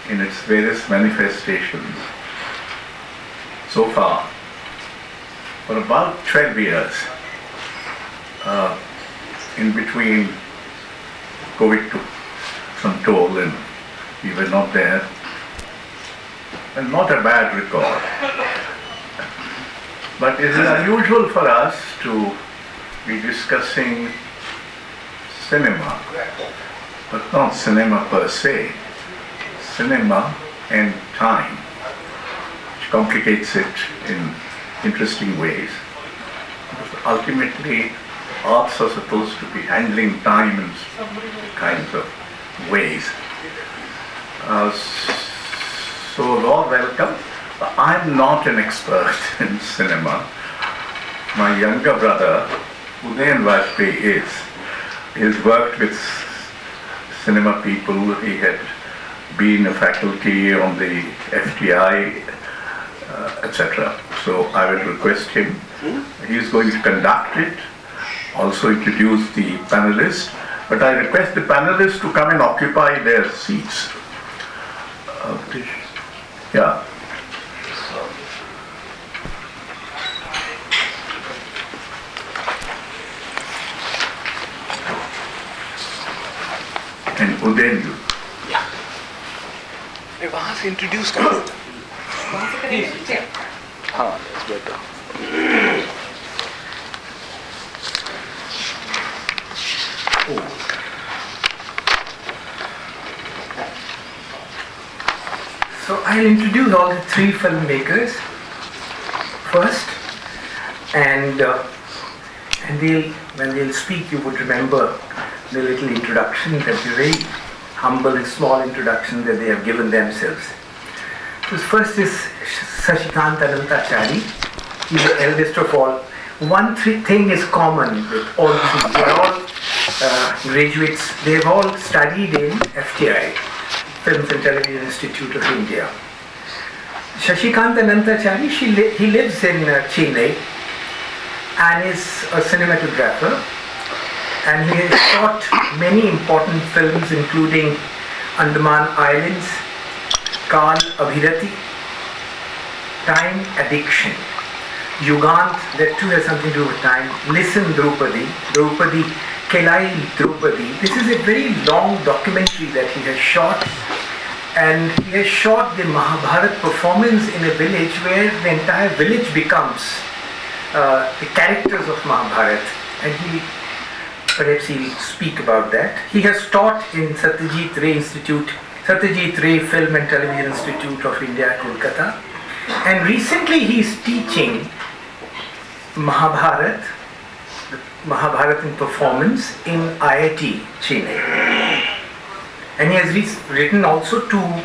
in its various manifestations so far for about 12 years, in between COVID took some toll and we were not there, and not a bad record. But it is unusual for us to be discussing cinema, but not cinema per se, cinema and time, which complicates it in interesting ways. Because ultimately, arts are supposed to be handling time in kinds of ways. So, Lord, welcome. I'm not an expert in cinema. My younger brother, Udayan Vajpeyi, is. He's worked with cinema people. He had been a faculty on the FTI, etc. So I will request him. He's going to conduct it, also introduce the panelists. But I request the panelists to come and occupy their seats. Yeah. And Udayan, you. Yeah. मैं वहाँ से introduce कर देता हूँ. हाँ, that's better. So I'll introduce all the three filmmakers first, and when they'll speak, you would remember the little introduction, that the very humble and small introduction that they have given themselves. So first is Sashikanth Ananthachari. He's the eldest of all. One thing is common with all three. They are all graduates. They've all studied in FTI, Films and Television Institute of India. Sashikanth Ananthachari, he lives in Chennai and is a cinematographer. And he has shot many important films, including Andaman Islands, Kaal Abhirati, Time Addiction, Yugant, that too has something to do with time, Listen Draupadi, Kelai Draupadi. This is a very long documentary that he has shot, and he has shot the Mahabharat performance in a village where the entire village becomes the characters of Mahabharat, and perhaps he'll speak about that. He has taught in Satyajit Ray Film and Television Institute of India, Kolkata. And recently he is teaching Mahabharat in performance in IIT, Chennai. And he has written also 2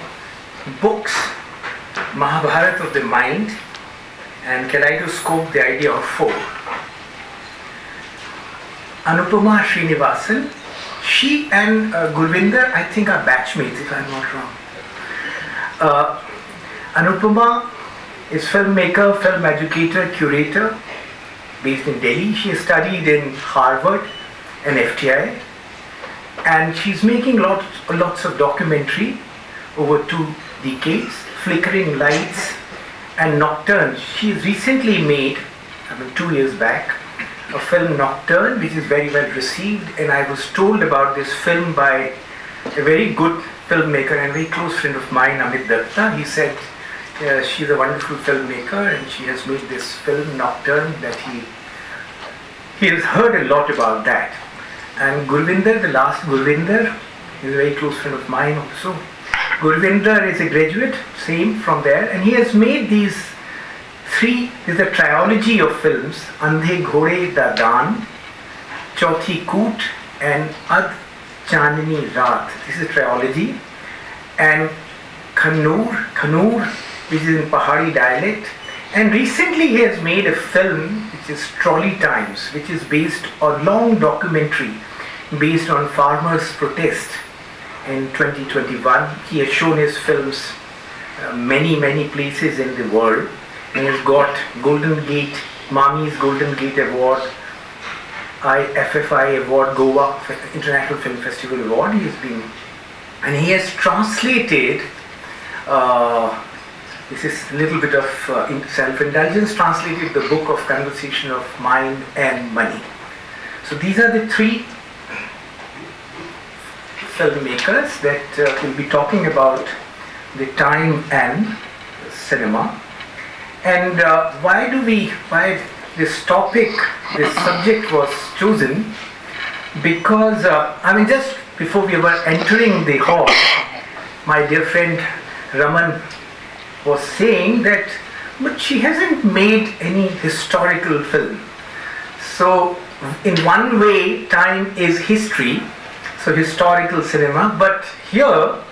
books, Mahabharat of the Mind and Kaleidoscope, the Idea of 4. Anupama Srinivasan, she and Gurvinder, I think, are batchmates, if I'm not wrong. Anupama is filmmaker, film educator, curator, based in Delhi. She has studied in Harvard and FTI, and she's making lots of documentary over 2 decades, Flickering Lights and Nocturne. She has recently made, 2 years back, a film Nocturne, which is very well received, and I was told about this film by a very good filmmaker and very close friend of mine, Amit Datta. He said she's a wonderful filmmaker and she has made this film Nocturne, that he has heard a lot about that. And Gurvinder, the last Gurvinder, is a very close friend of mine also. Gurvinder is a graduate, same from there, and he has made these 3, is a trilogy of films, Andhe Ghode Da Daan, Chauthi Koot, and Ad Chandni Raat. This is a trilogy. And Khanur, which is in Pahari dialect. And recently he has made a film which is Trolley Times, which is based on long documentary based on farmers' protest in 2021. He has shown his films many places in the world, and has got Golden Gate, Mami's Golden Gate Award, IFFI Award, Goa International Film Festival Award. He has translated This is a little bit of self-indulgence, translated the book of Conversation of Mind and Money. So these are the three filmmakers that will be talking about the time and cinema. And why this topic, this subject was chosen? Because, just before we were entering the hall, my dear friend Raman was saying that, but she hasn't made any historical film. So, in one way, time is history, so historical cinema, but here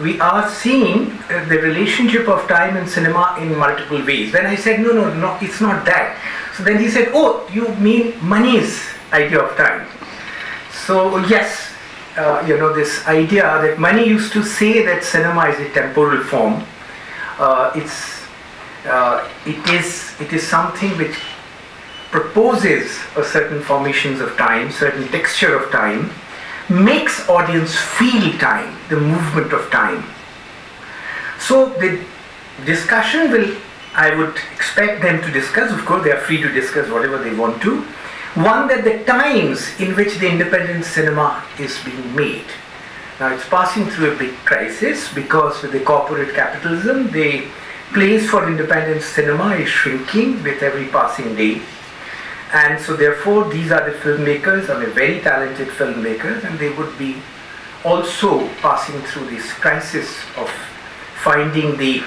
we are seeing the relationship of time and cinema in multiple ways. Then I said, no, it's not that. So then he said, oh, you mean Mani's idea of time. So yes, this idea that Mani used to say that cinema is a temporal form. It is something which proposes a certain formations of time, certain texture of time, makes audience feel time, the movement of time. So the discussion I would expect them to discuss, of course they are free to discuss whatever they want to. One, that the times in which the independent cinema is being made. Now it's passing through a big crisis because with the corporate capitalism, the place for independent cinema is shrinking with every passing day. And so therefore these are the filmmakers, very talented filmmakers, and they would be also passing through this crisis of finding the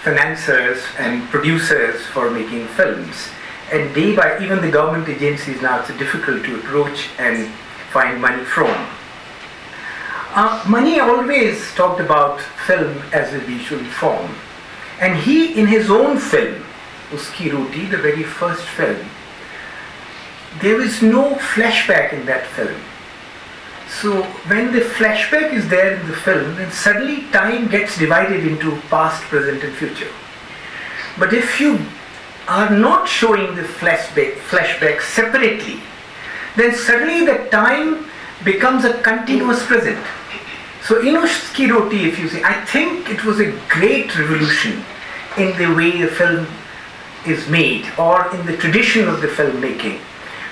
financiers and producers for making films. And day by, even the government agencies now, it's difficult to approach and find money from. Mani always talked about film as a visual form. And he, in his own film, Uski Roti, the very first film, there is no flashback in that film. So when the flashback is there in the film, then suddenly time gets divided into past, present and future. But if you are not showing the flashback separately, then suddenly the time becomes a continuous present. So in Uski Roti, if you see, I think it was a great revolution in the way a film is made or in the tradition of the filmmaking,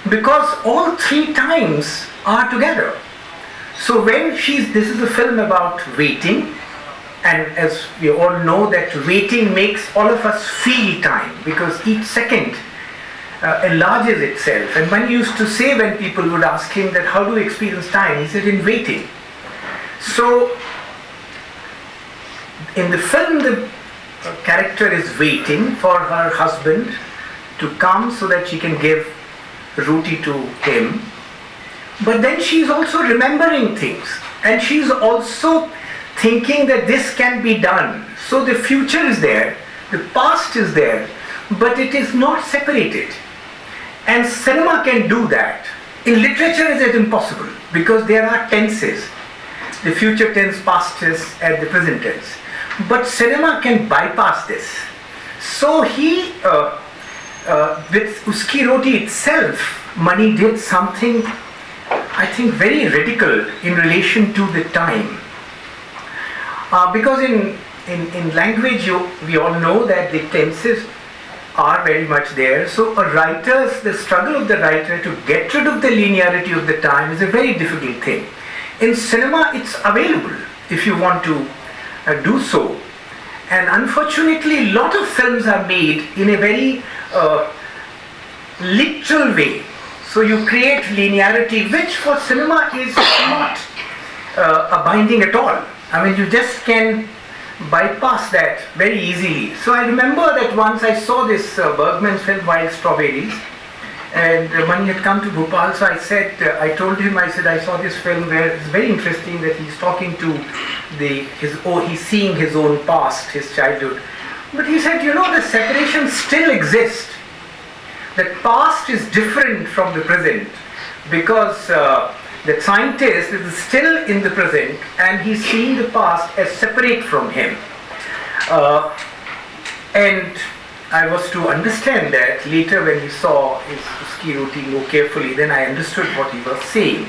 because all three times are together. So when this is a film about waiting, and as we all know that waiting makes all of us feel time because each second enlarges itself. And Mani used to say when people would ask him that how do you experience time, he said in waiting. So in the film the character is waiting for her husband to come so that she can give roti to him. But then she's also remembering things, and she's also thinking that this can be done. So the future is there, the past is there, but it is not separated. And cinema can do that. In literature it is impossible because there are tenses. The future tense, past tense and the present tense. But cinema can bypass this. So he, with Uski Roti itself, Mani did something, I think, very radical in relation to the time. Because in language, we all know that the tenses are very much there. So the struggle of the writer to get rid of the linearity of the time is a very difficult thing. In cinema, it's available if you want to do so. And unfortunately, a lot of films are made in a very literal way. So you create linearity, which for cinema is not a binding at all. You just can bypass that very easily. So I remember that once I saw this Bergman's film Wild Strawberries, and Mani had come to Bhopal, so I told him, I saw this film where it's very interesting that he's talking to he's seeing his own past, his childhood. But he said, the separation still exists. The past is different from the present because the scientist is still in the present and he's seeing the past as separate from him. And I was to understand that later when he saw his Uski Roti more carefully, then I understood what he was saying.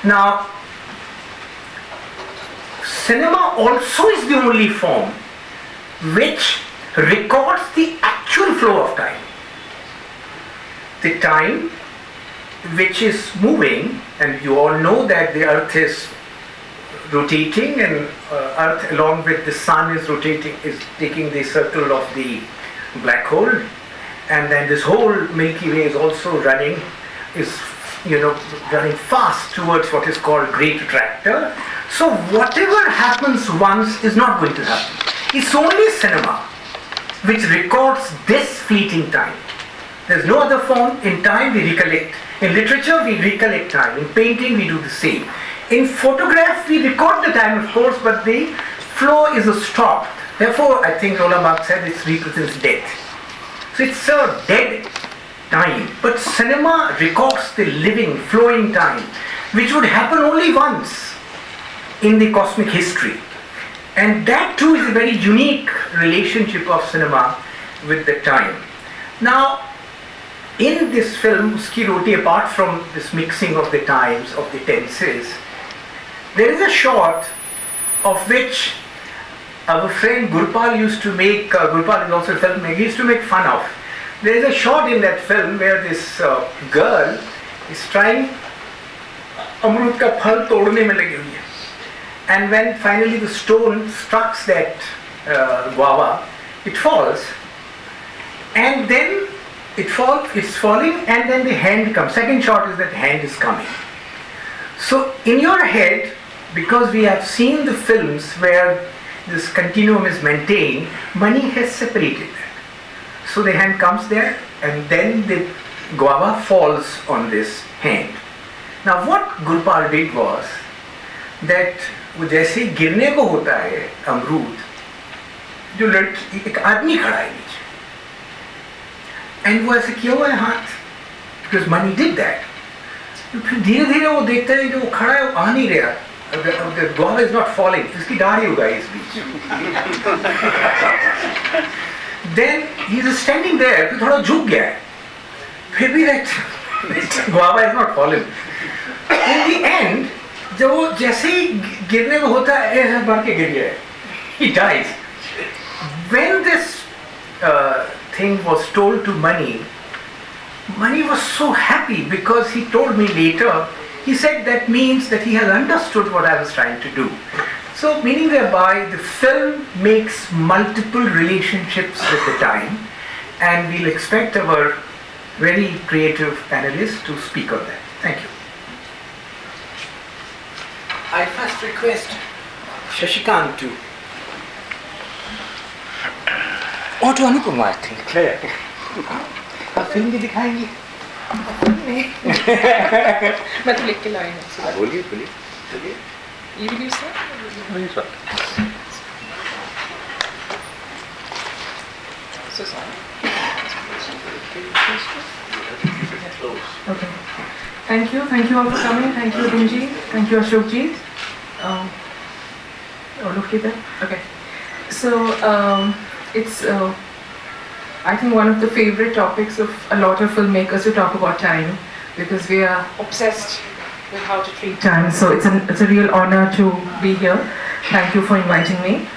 Now, cinema also is the only form which records the actual flow of time. The time which is moving, and you all know that the earth is rotating, and earth along with the sun is rotating, is taking the circle of the black hole, and then this whole Milky Way is also running, running fast towards what is called great attractor. So whatever happens once is not going to happen. It's only cinema which records this fleeting time. There's no other form. In time we recollect. In literature we recollect time. In painting we do the same. In photograph we record the time, of course, but the flow is stopped. Therefore, I think Roland Barthes said it represents death. So it's a dead time. But cinema records the living, flowing time, which would happen only once in the cosmic history. And that too is a very unique relationship of cinema with the time. Now, in this film, Uski Roti, apart from this mixing of the times, of the tenses, there is a shot of which our friend Gurpal used to make, Gurpal is also a filmmaker, he used to make fun of. There is a shot in that film where this girl is trying अमरूद का फल तोड़ने में लगी हुई है. And when finally the stone strikes that guava, it falls. And then it's falling, and then the hand comes. Second shot is that hand is coming. So in your head, because we have seen the films where this continuum is maintained, Mani has separated that. So the hand comes there, and then the guava falls on this hand. Now what Gurpal did was that वो जैसे ही गिरने को होता है अमरूद, जो लड़की एक आदमी खड़ा है नीचे, एंड वो ऐसे किया हुआ है हाथ, बिकॉज मनी डिड दैट. फिर धीरे धीरे वो देखता है जो वो खड़ा है वो आ नहीं रहा, the guava is not falling, इसकी दाढ़ी उगाई इस बीच. Then he is standing there, फिर थोड़ा झुक गया है, फिर भी that guava is not falling. In the end, जब वो जैसे ही गिरने को होता है ऐसे बढ़ के गिर गया, he dies. When this thing was told to Mani was so happy because he told me later, he said that means that he has understood what I was trying to do. So meaning thereby the film makes multiple relationships with the time, and we'll expect our very creative panelists to speak on that. Thank you. I first request Sashikanth to, or to Anupama, I think. Claire. आप film भी दिखाएंगी? मैं तो लिख के लाई हूँ. बोलिए. You will use that? So sorry. Okay. Thank you all for coming. Thank you, Dinji. Thank you, Ashokji. All okay there? Okay. So it's I think one of the favorite topics of a lot of filmmakers to talk about time, because we are obsessed with how to treat time. So it's a real honor to be here. Thank you for inviting me.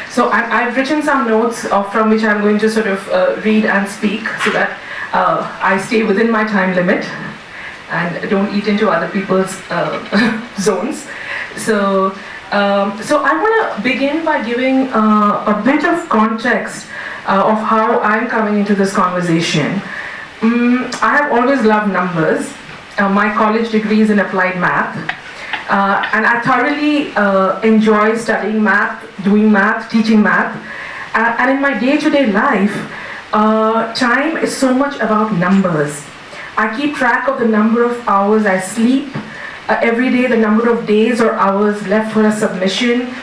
So I've written some notes from which I'm going to sort of read and speak so that I stay within my time limit and don't eat into other people's zones. So I want to begin by giving a bit of context of how I'm coming into this conversation. I have always loved numbers. My college degree is in applied math, and I thoroughly enjoy studying math, doing math, teaching math, and in my day-to-day life, time is so much about numbers. I keep track of the number of hours I sleep every day, the number of days or hours left for a submission,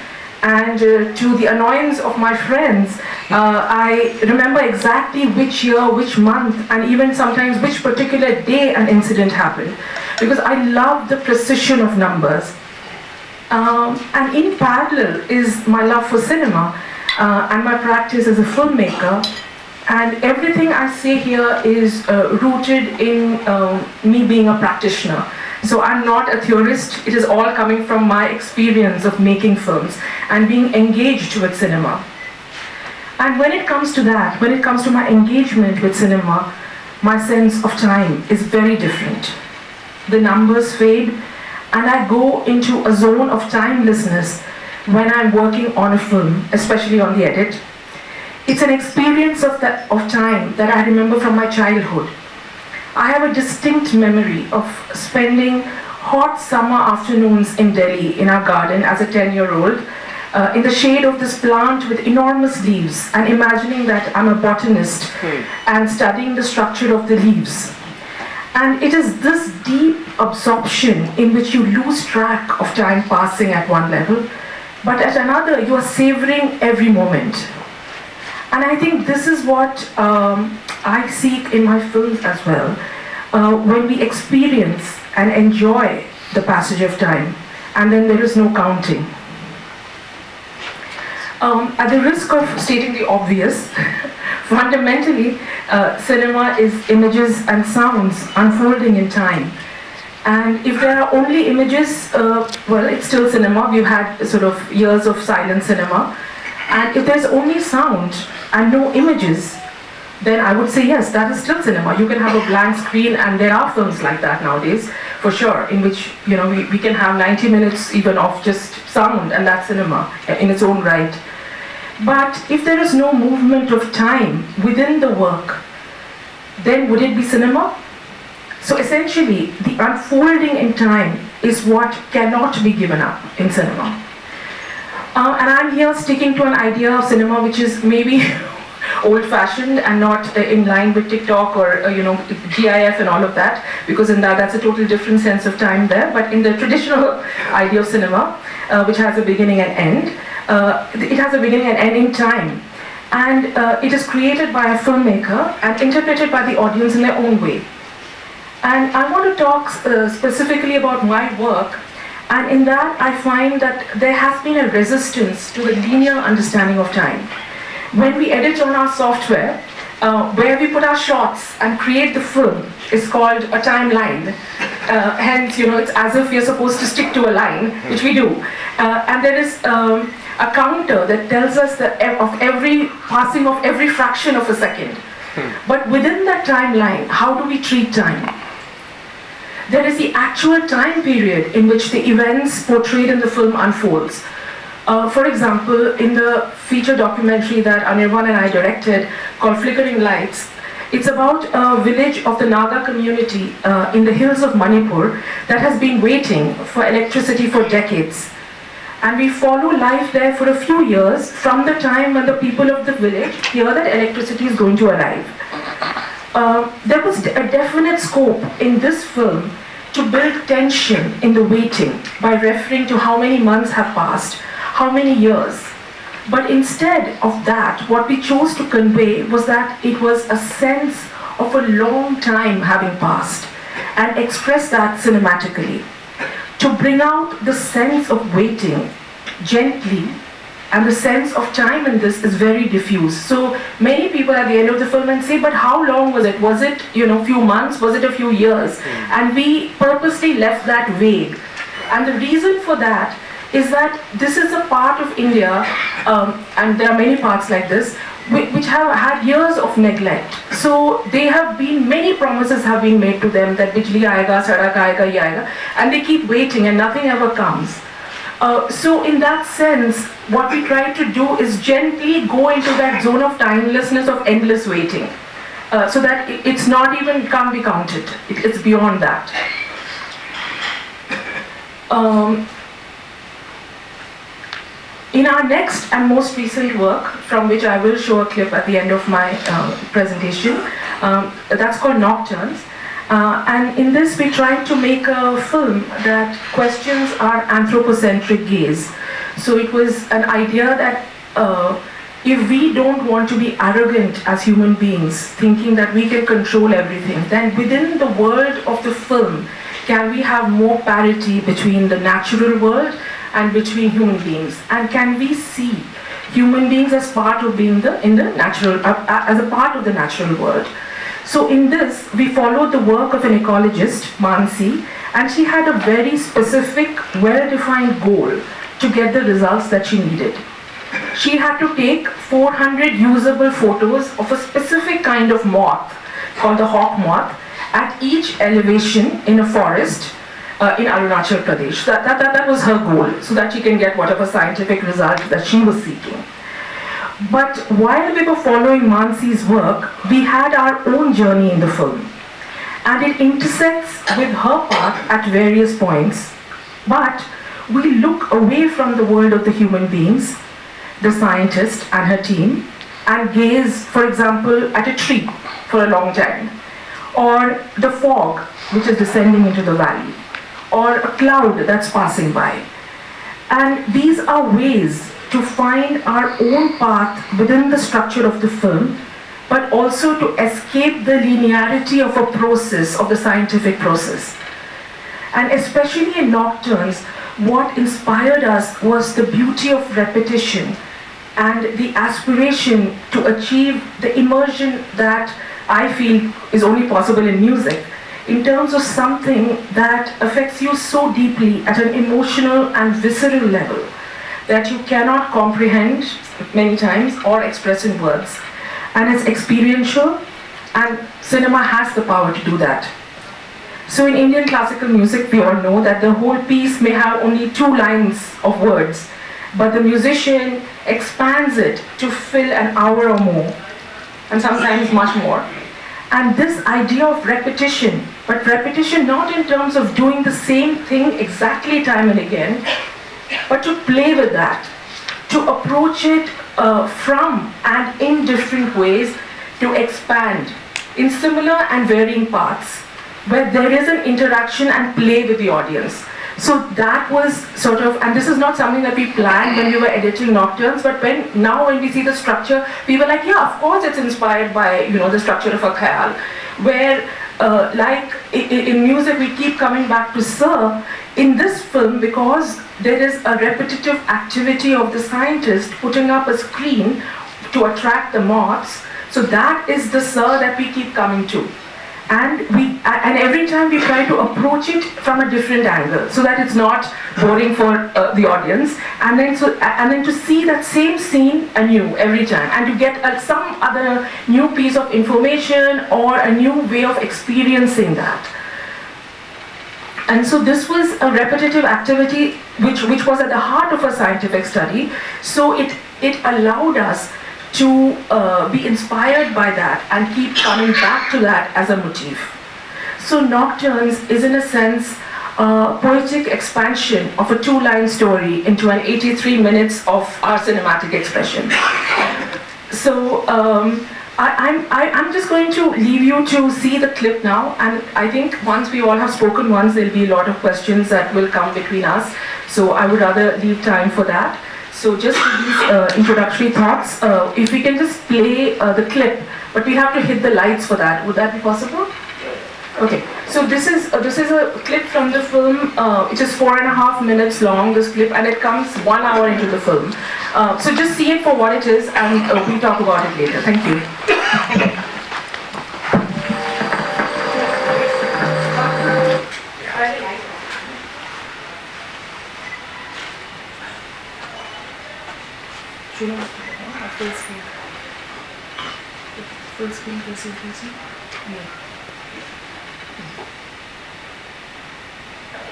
and to the annoyance of my friends, I remember exactly which year, which month, and even sometimes which particular day an incident happened, because I love the precision of numbers. And in parallel is my love for cinema and my practice as a filmmaker. And everything I say here is rooted in me being a practitioner. So I'm not a theorist. It is all coming from my experience of making films and being engaged with cinema. And when it comes to that, when it comes to my engagement with cinema, my sense of time is very different. The numbers fade, and I go into a zone of timelessness when I'm working on a film, especially on the edit. It's an experience of time that I remember from my childhood. I have a distinct memory of spending hot summer afternoons in Delhi in our garden as a 10-year-old, in the shade of this plant with enormous leaves, and imagining that I'm a botanist and studying the structure of the leaves. And it is this deep absorption in which you lose track of time passing at one level, but at another you are savoring every moment. And I think this is what I seek in my films as well, when we experience and enjoy the passage of time, and then there is no counting. At the risk of stating the obvious, fundamentally, cinema is images and sounds unfolding in time. And if there are only images, well, it's still cinema. We've had sort of years of silent cinema. And if there's only sound and no images, then I would say yes, that is still cinema. You can have a blank screen, and there are films like that nowadays, for sure, in which we can have 90 minutes even of just sound, and that's cinema in its own right. But if there is no movement of time within the work, then would it be cinema? So essentially, the unfolding in time is what cannot be given up in cinema. And I'm here sticking to an idea of cinema which is maybe old-fashioned and not in line with TikTok or GIF and all of that, because in that's a totally different sense of time there. But in the traditional idea of cinema, which has a beginning and end, it has a beginning and end in time, and it is created by a filmmaker and interpreted by the audience in their own way. And I want to talk specifically about my work, and in that I find that there has been a resistance to the linear understanding of time. When we edit on our software, where we put our shots and create the film is called a timeline. Hence, it's as if we are supposed to stick to a line, which we do. And there is a counter that tells us of every passing of every fraction of a second. But within that timeline, how do we treat time? There is the actual time period in which the events portrayed in the film unfolds. For example, in the feature documentary that Anirban and I directed called Flickering Lights, it's about a village of the Naga community in the hills of Manipur that has been waiting for electricity for decades. And we follow life there for a few years from the time when the people of the village hear that electricity is going to arrive. There was a definite scope in this film to build tension in the waiting by referring to how many months have passed, how many years. But instead of that, what we chose to convey was that it was a sense of a long time having passed, and express that cinematically. To bring out the sense of waiting gently, and the sense of time in this is very diffuse. So many people at the end of the film and say, but how long was it? Was it a few months? Was it a few years? And we purposely left that vague. And the reason for that is that this is a part of India, and there are many parts like this, which have had years of neglect. So many promises have been made to them that bijli aayega, sadak aayega, ye aayega, and they keep waiting and nothing ever comes. So in that sense, what we try to do is gently go into that zone of timelessness of endless waiting, so that it's not even can't be counted. It's beyond that. In our next and most recent work, from which I will show a clip at the end of my presentation, that's called Nocturnes. And in this we tried to make a film that questions our anthropocentric gaze. So it was an idea that if we don't want to be arrogant as human beings, thinking that we can control everything, then within the world of the film, can we have more parity between the natural world and between human beings? And can we see human beings as part of being as a part of the natural world? So in this, we followed the work of an ecologist, Mansi, And she had a very specific, well-defined goal to get the results that she needed. She had to take 400 usable photos of a specific kind of moth called the hawk moth at each elevation in a forest in Arunachal Pradesh. That was her goal, so that she can get whatever scientific result that she was seeking. But while we were following Mansi's work, we had our own journey in the film. And it intersects with her path at various points. But we look away from the world of the human beings, the scientist and her team, and gaze, for example, at a tree for a long time, or the fog which is descending into the valley, or a cloud that's passing by. And these are ways to find our own path within the structure of the film, but also to escape the linearity of a process, of the scientific process. And especially in Nocturnes, what inspired us was the beauty of repetition and the aspiration to achieve the immersion that I feel is only possible in music, in terms of something that affects you so deeply at an emotional and visceral level that you cannot comprehend many times or express in words. And it's experiential, and cinema has the power to do that. So in Indian classical music, we all know that the whole piece may have only 2 lines of words, but the musician expands it to fill an hour or more, and sometimes much more. And this idea of repetition, but repetition not in terms of doing the same thing exactly time and again, but to play with that, to approach it from and in different ways, to expand in similar and varying paths, where there is an interaction and play with the audience. So that was sort of, and this is not something that we planned when we were editing Nocturnes, but now when we see the structure, we were like, yeah, of course it's inspired by, the structure of a khayal, where like in music we keep coming back to Sir. In this film, because there is a repetitive activity of the scientist putting up a screen to attract the moths, so that is the Sir that we keep coming to. And every time we try to approach it from a different angle, so that it's not boring for the audience, and then to see that same scene anew every time, and to get some other new piece of information or a new way of experiencing that. And so this was a repetitive activity which was at the heart of a scientific study. So it allowed us to be inspired by that and keep coming back to that as a motif. So Nocturnes is in a sense a poetic expansion of a 2-line story into an 83 minutes of our cinematic expression. So I'm just going to leave you to see the clip now, and I think once we all have spoken once, there'll be a lot of questions that will come between us. So I would rather leave time for that. So just for these introductory thoughts, if we can just play the clip, but we'll have to hit the lights for that. Would that be possible? Okay. So this is a clip from the film. It is 4.5 minutes long, this clip, and it comes 1 hour into the film. So just see it for what it is, and we'll talk about it later. Thank you. Full screen, facing. Yeah.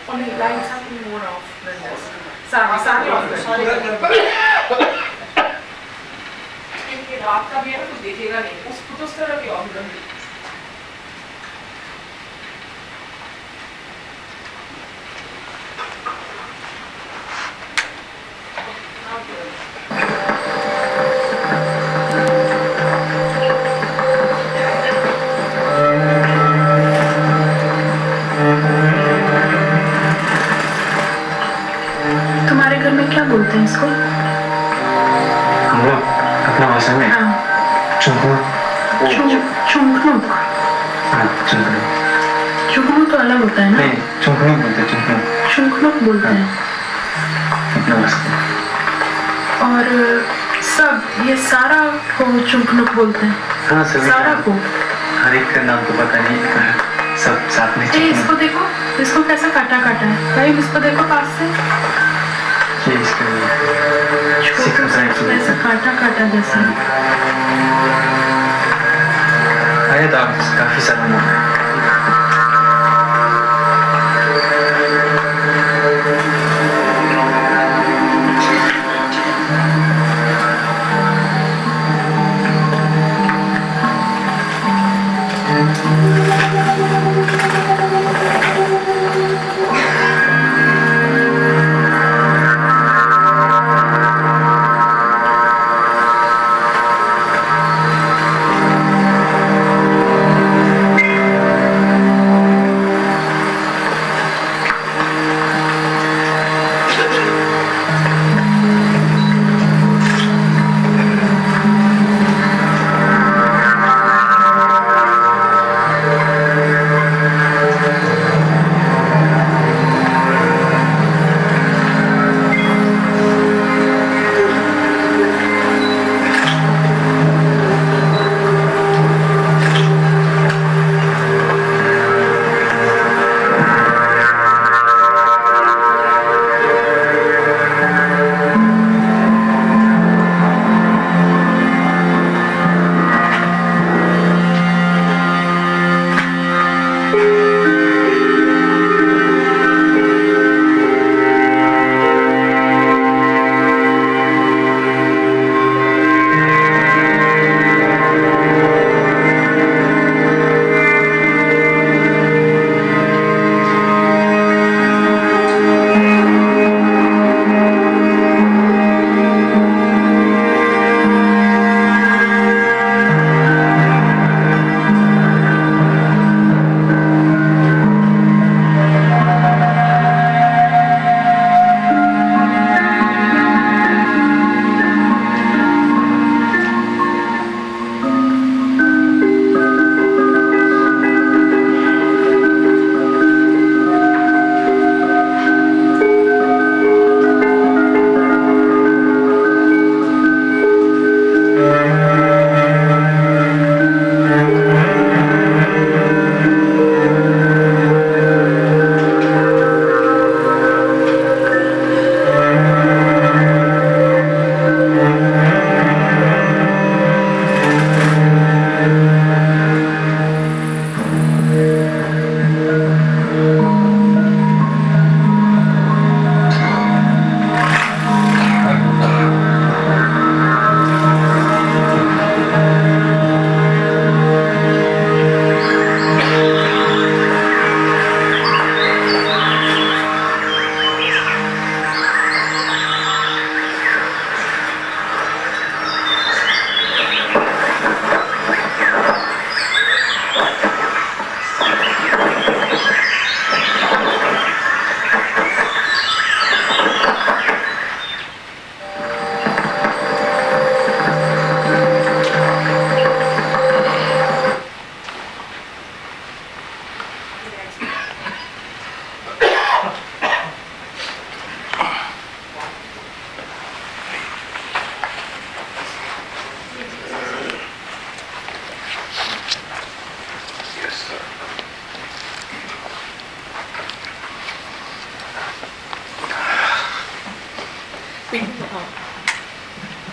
Only lights have to be more off than this. Sorry off. क्योंकि रात का भी है ना, कुछ देखेगा नहीं, उस तरह भी ऑफ कर दे। तुम्हारे घर में क्या बोलते हैं इसको? हम लोग अपना भाषा में चुंकनुक। हाँ, चुंकनुक तो अलग होता है ना? नहीं, चुंकनुक बोलते हैं, चुंकनुक बोलते हैं अपना भाषा। और सब ये सारा को चुंकनुक बोलते हैं? हाँ, सभी सारा को? हर एक का नाम तो पता नहीं है। सब साथ में ए, चिकन इसको देखो, इसको कैसा काटा काटा है भाई, इसको देखो पास से, ये इसका चिकन फ्राई ऐसा काटा काटा जैसा। आया था काफी सारा ना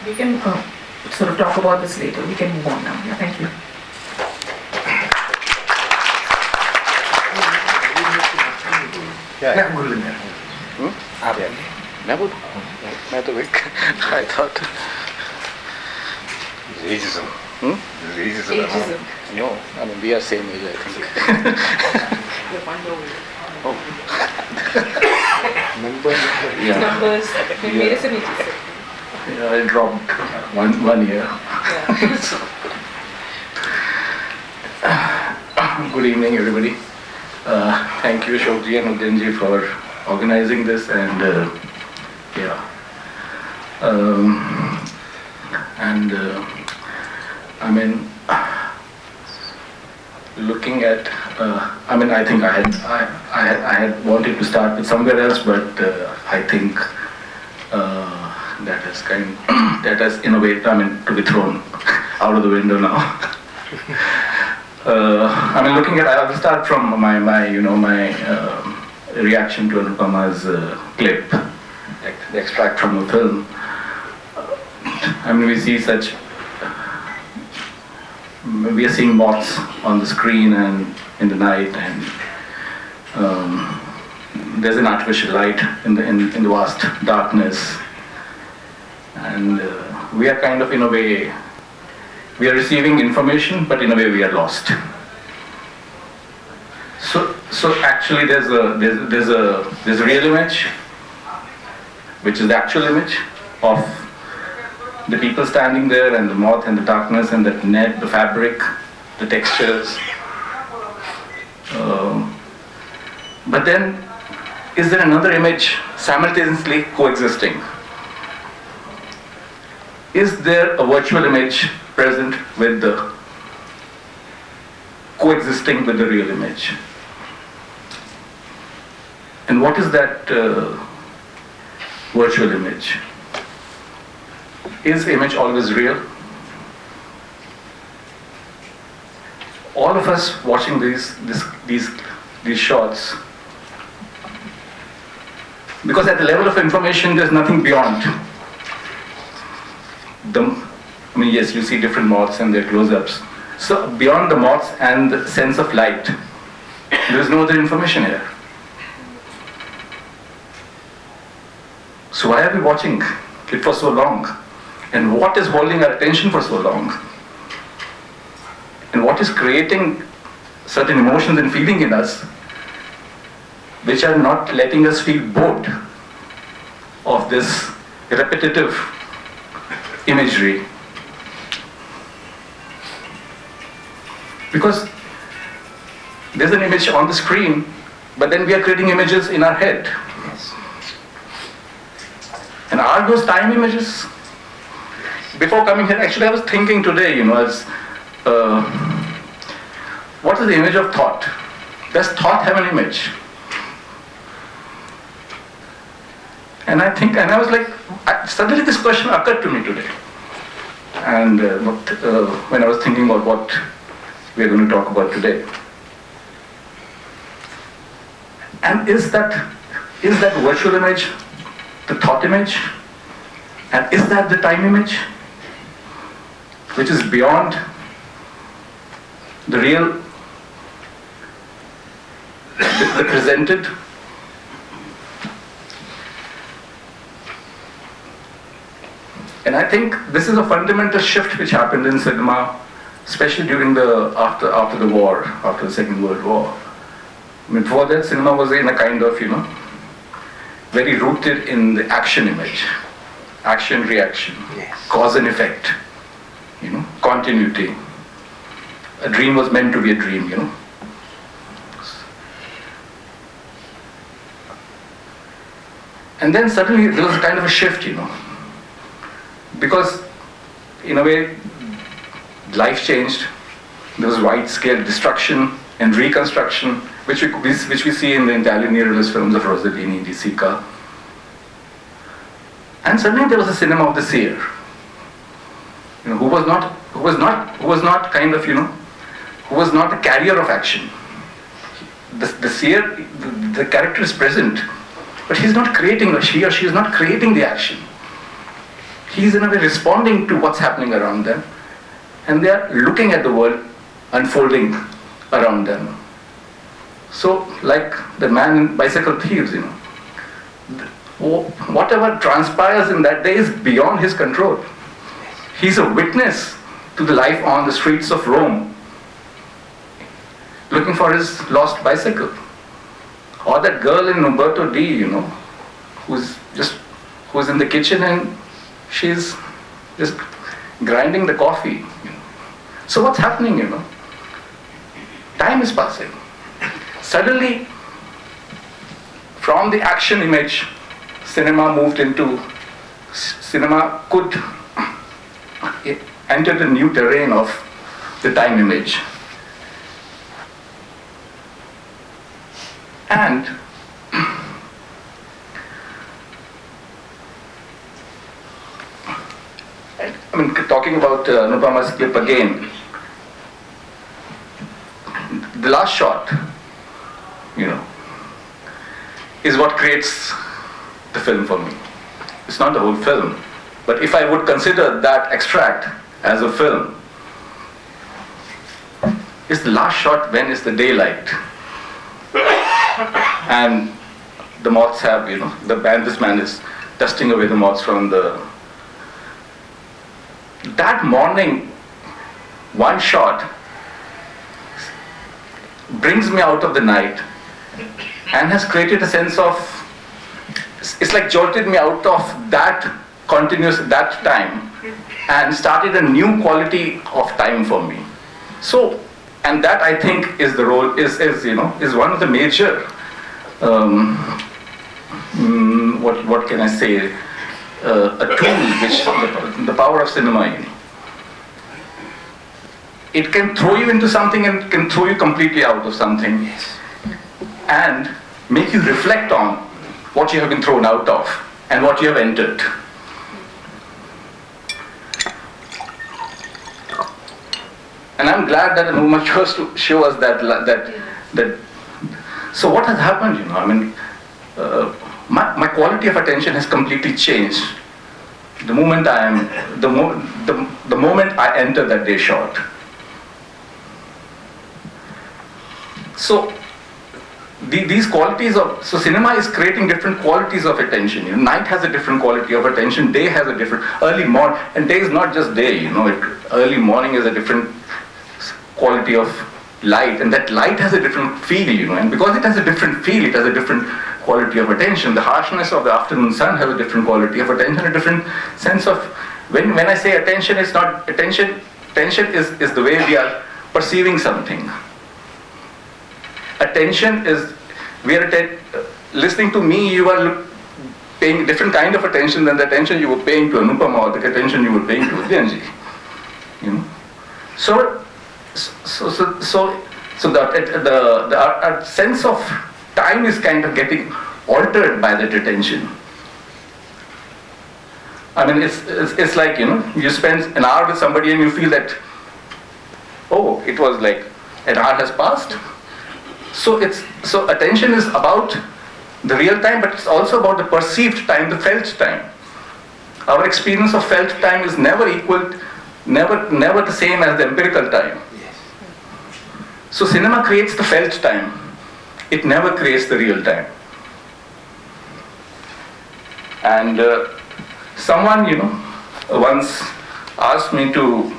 We can sort of talk about this later. We can move on now. Yeah, thank you. Yeah, Gurvinder. आप मैं बोल मैं तो wait I thought Ageism. Ageism. Ageism. No I mean we are same age I think You're one over. Yeah. Numbers. मेरे से नीचे से. Yeah, I dropped one year. Good evening, everybody. Thank you, Shokji and Udayan for organizing this, and I mean, looking at, I mean, I think I had wanted to start with somewhere else, but I think that has in a way, I mean, to be thrown out of the window now. looking at, I will start from my reaction to Anupama's clip, the extract from the film. We see we are seeing moths on the screen and in the night, and there's an artificial light in the vast darkness, and we are kind of, in a way, we are receiving information, but in a way we are lost. So actually there's a real image, which is the actual image of the people standing there, and the moth and the darkness and that net, the fabric, the textures. But then, is there another image simultaneously coexisting? Is there a virtual image present with coexisting with the real image? And what is that virtual image? Is image always real? All of us watching these shots, because at the level of information there's nothing beyond them. Yes, you see different moths and their close-ups. So beyond the moths and the sense of light, there is no other information here. So why are we watching it for so long? And what is holding our attention for so long? And what is creating certain emotions and feelings in us which are not letting us feel bored of this repetitive imagery? Because there's an image on the screen, but then we are creating images in our head. And are those time images? Before coming here, actually I was thinking today, what is the image of thought? Does thought have an image? And I was like, suddenly this question occurred to me today. And when I was thinking about what we are going to talk about today. And is that virtual image the thought image? And is that the time image, which is beyond the real, the presented? And I think this is a fundamental shift which happened in cinema, especially during after the war, after the Second World War. Before that, cinema was in a kind of, very rooted in the action image, action reaction, yes. Cause and effect, continuity. A dream was meant to be a dream, And then suddenly there was a kind of a shift, because in a way life changed. There was wide-scale destruction and reconstruction, which we see in the Italian neorealist films of Rossellini, Di Sica. And suddenly there was a cinema of the seer, who was not a carrier of action. The seer, the character is present, but he's not creating, he or she is not creating the action. He's in a way responding to what's happening around them, and they are looking at the world unfolding around them. So, like the man in Bicycle Thieves, whatever transpires in that day is beyond his control. He's a witness to the life on the streets of Rome, looking for his lost bicycle. Or that girl in Umberto D, who's in the kitchen and she's just grinding the coffee. So what's happening, Time is passing. Suddenly, from the action image, cinema could enter the new terrain of the time image. And talking about Anupama's clip again, the last shot, is what creates the film for me. It's not the whole film, but if I would consider that extract as a film, it's the last shot when it's the daylight, and the moths have, this man is dusting away the moths from that morning. One shot brings me out of the night and has created a sense of, it's like jolted me out of that time and started a new quality of time for me. So, and that I think is the role, is one of the major, what can I say, a tool which, the power of cinema, it can throw you into something and can throw you completely out of something, and make you reflect on what you have been thrown out of and what you have entered. And I'm glad that Anupama chose to show us that. So what has happened? My quality of attention has completely changed the moment the moment I enter that day shot. So these qualities of, so cinema is creating different qualities of attention. Night has a different quality of attention, day has a different, early morning, and day is not just day, early morning is a different quality of light, and that light has a different feel, and because it has a different feel, it has a different quality of attention. The harshness of the afternoon sun has a different quality of attention, a different sense of, when I say attention, it's not, attention is the way we are perceiving something. Attention is, listening to me, you are paying different kind of attention than the attention you were paying to Anupama or the attention you were paying to Udayan. So the sense of time is kind of getting altered by that attention. It's like, you spend an hour with somebody and you feel that, oh, it was like an hour has passed. So attention is about the real time, but it's also about the perceived time, the felt time. Our experience of felt time is never equal, never the same as the empirical time. So cinema creates the felt time. It never creates the real time. And someone, once asked me to,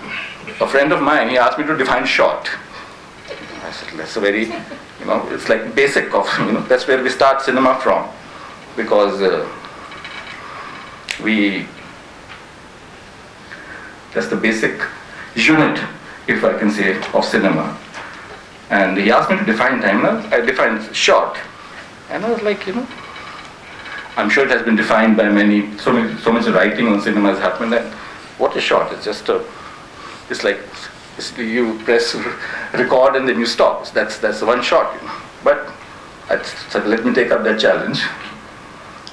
a friend of mine, he asked me to define short. I said, that's a very, it's like basic of, that's where we start cinema from. Because that's the basic unit, if I can say, of cinema. And he asked me to define time. I defined short. And I was like, I'm sure it has been defined by many, so much writing on cinema has happened that what is short? It's just you press record and then you stop. That's one shot. But I said, let me take up that challenge.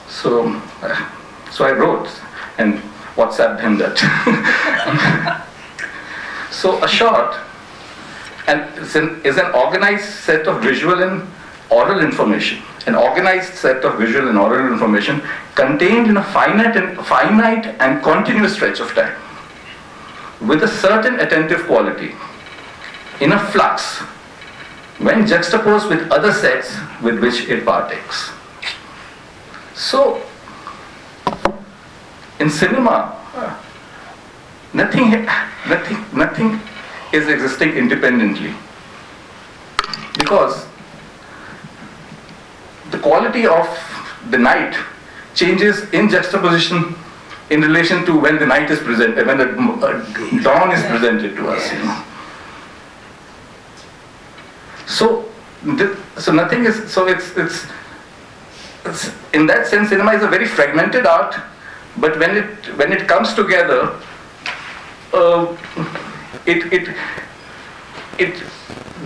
So I wrote and WhatsApped him that. So a shot is an organized set of visual and oral information. An organized set of visual and oral information contained in a finite and continuous stretch of time, with a certain attentive quality, in a flux, when juxtaposed with other sets with which it partakes. So, in cinema, nothing is existing independently, because the quality of the night changes in juxtaposition in relation to when the night is presented, when the dawn is presented to us. So nothing is. So it's in that sense, cinema is a very fragmented art. But when it comes together, the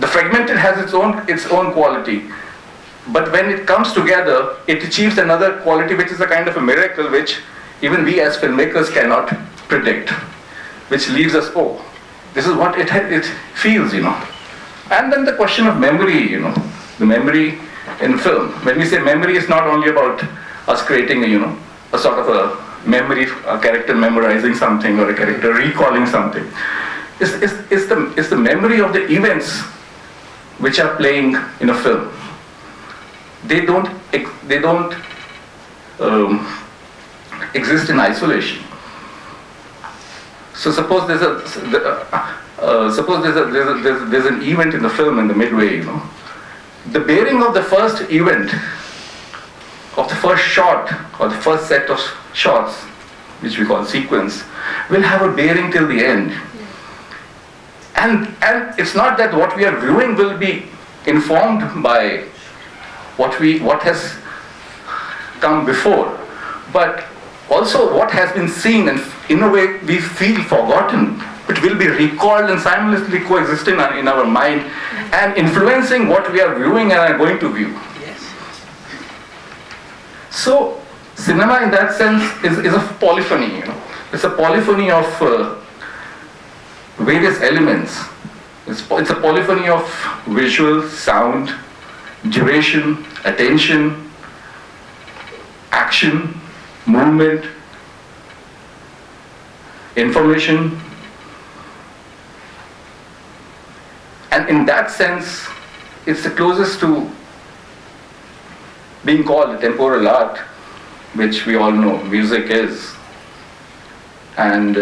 fragmented has its own quality. But when it comes together, it achieves another quality, which is a kind of a miracle, which even we as filmmakers cannot predict, which leaves us, oh, this is what it feels, And then the question of memory, the memory in film. When we say memory, it's not only about us creating a sort of a memory, a character memorizing something or a character recalling something. It's the memory of the events which are playing in a film. They don't exist in isolation. So suppose there's an event in the film in the midway, the bearing of the first event, of the first shot or the first set of shots, which we call sequence, will have a bearing till the end. And it's not that what we are viewing will be informed by what has come before, but also what has been seen and in a way we feel forgotten, but will be recalled and simultaneously coexisting in our mind and influencing what we are viewing and are going to view. Yes. So cinema in that sense is a polyphony, It's a polyphony of various elements. It's a polyphony of visual, sound, duration, attention, action, movement, information. And in that sense, it's the closest to being called a temporal art, which we all know music is. And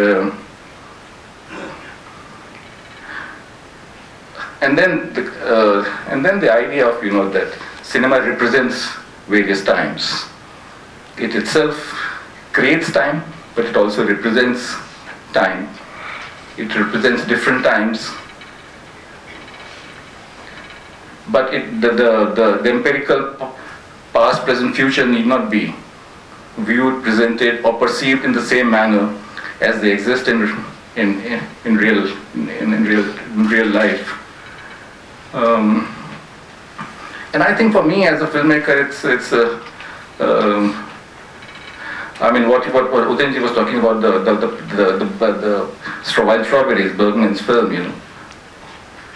then the idea of that cinema represents various times. It itself creates time, but it also represents time. It represents different times. But the empirical past, present, future need not be viewed, presented, or perceived in the same manner as they exist in real life. And I think for me as a filmmaker, it's what Udayanji was talking about, the strawberries, Bergman's film,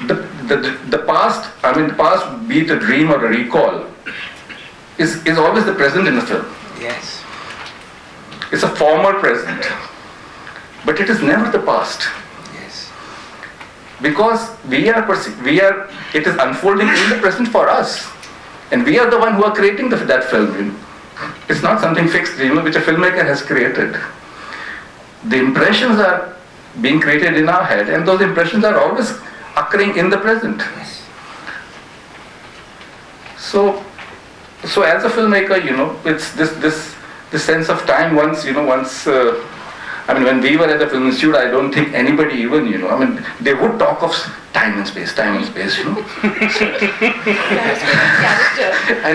the past, the past, be it a dream or a recall, is always the present in the film. Yes. It's a former present, but it is never the past. Yes. Because it is unfolding in the present for us, and we are the one who are creating that film. It's not something fixed, which a filmmaker has created. The impressions are being created in our head, and those impressions are always occurring in the present. Yes. So as a filmmaker, it's this sense of time. When we were at the Film Institute, I don't think anybody even, they would talk of time and space, and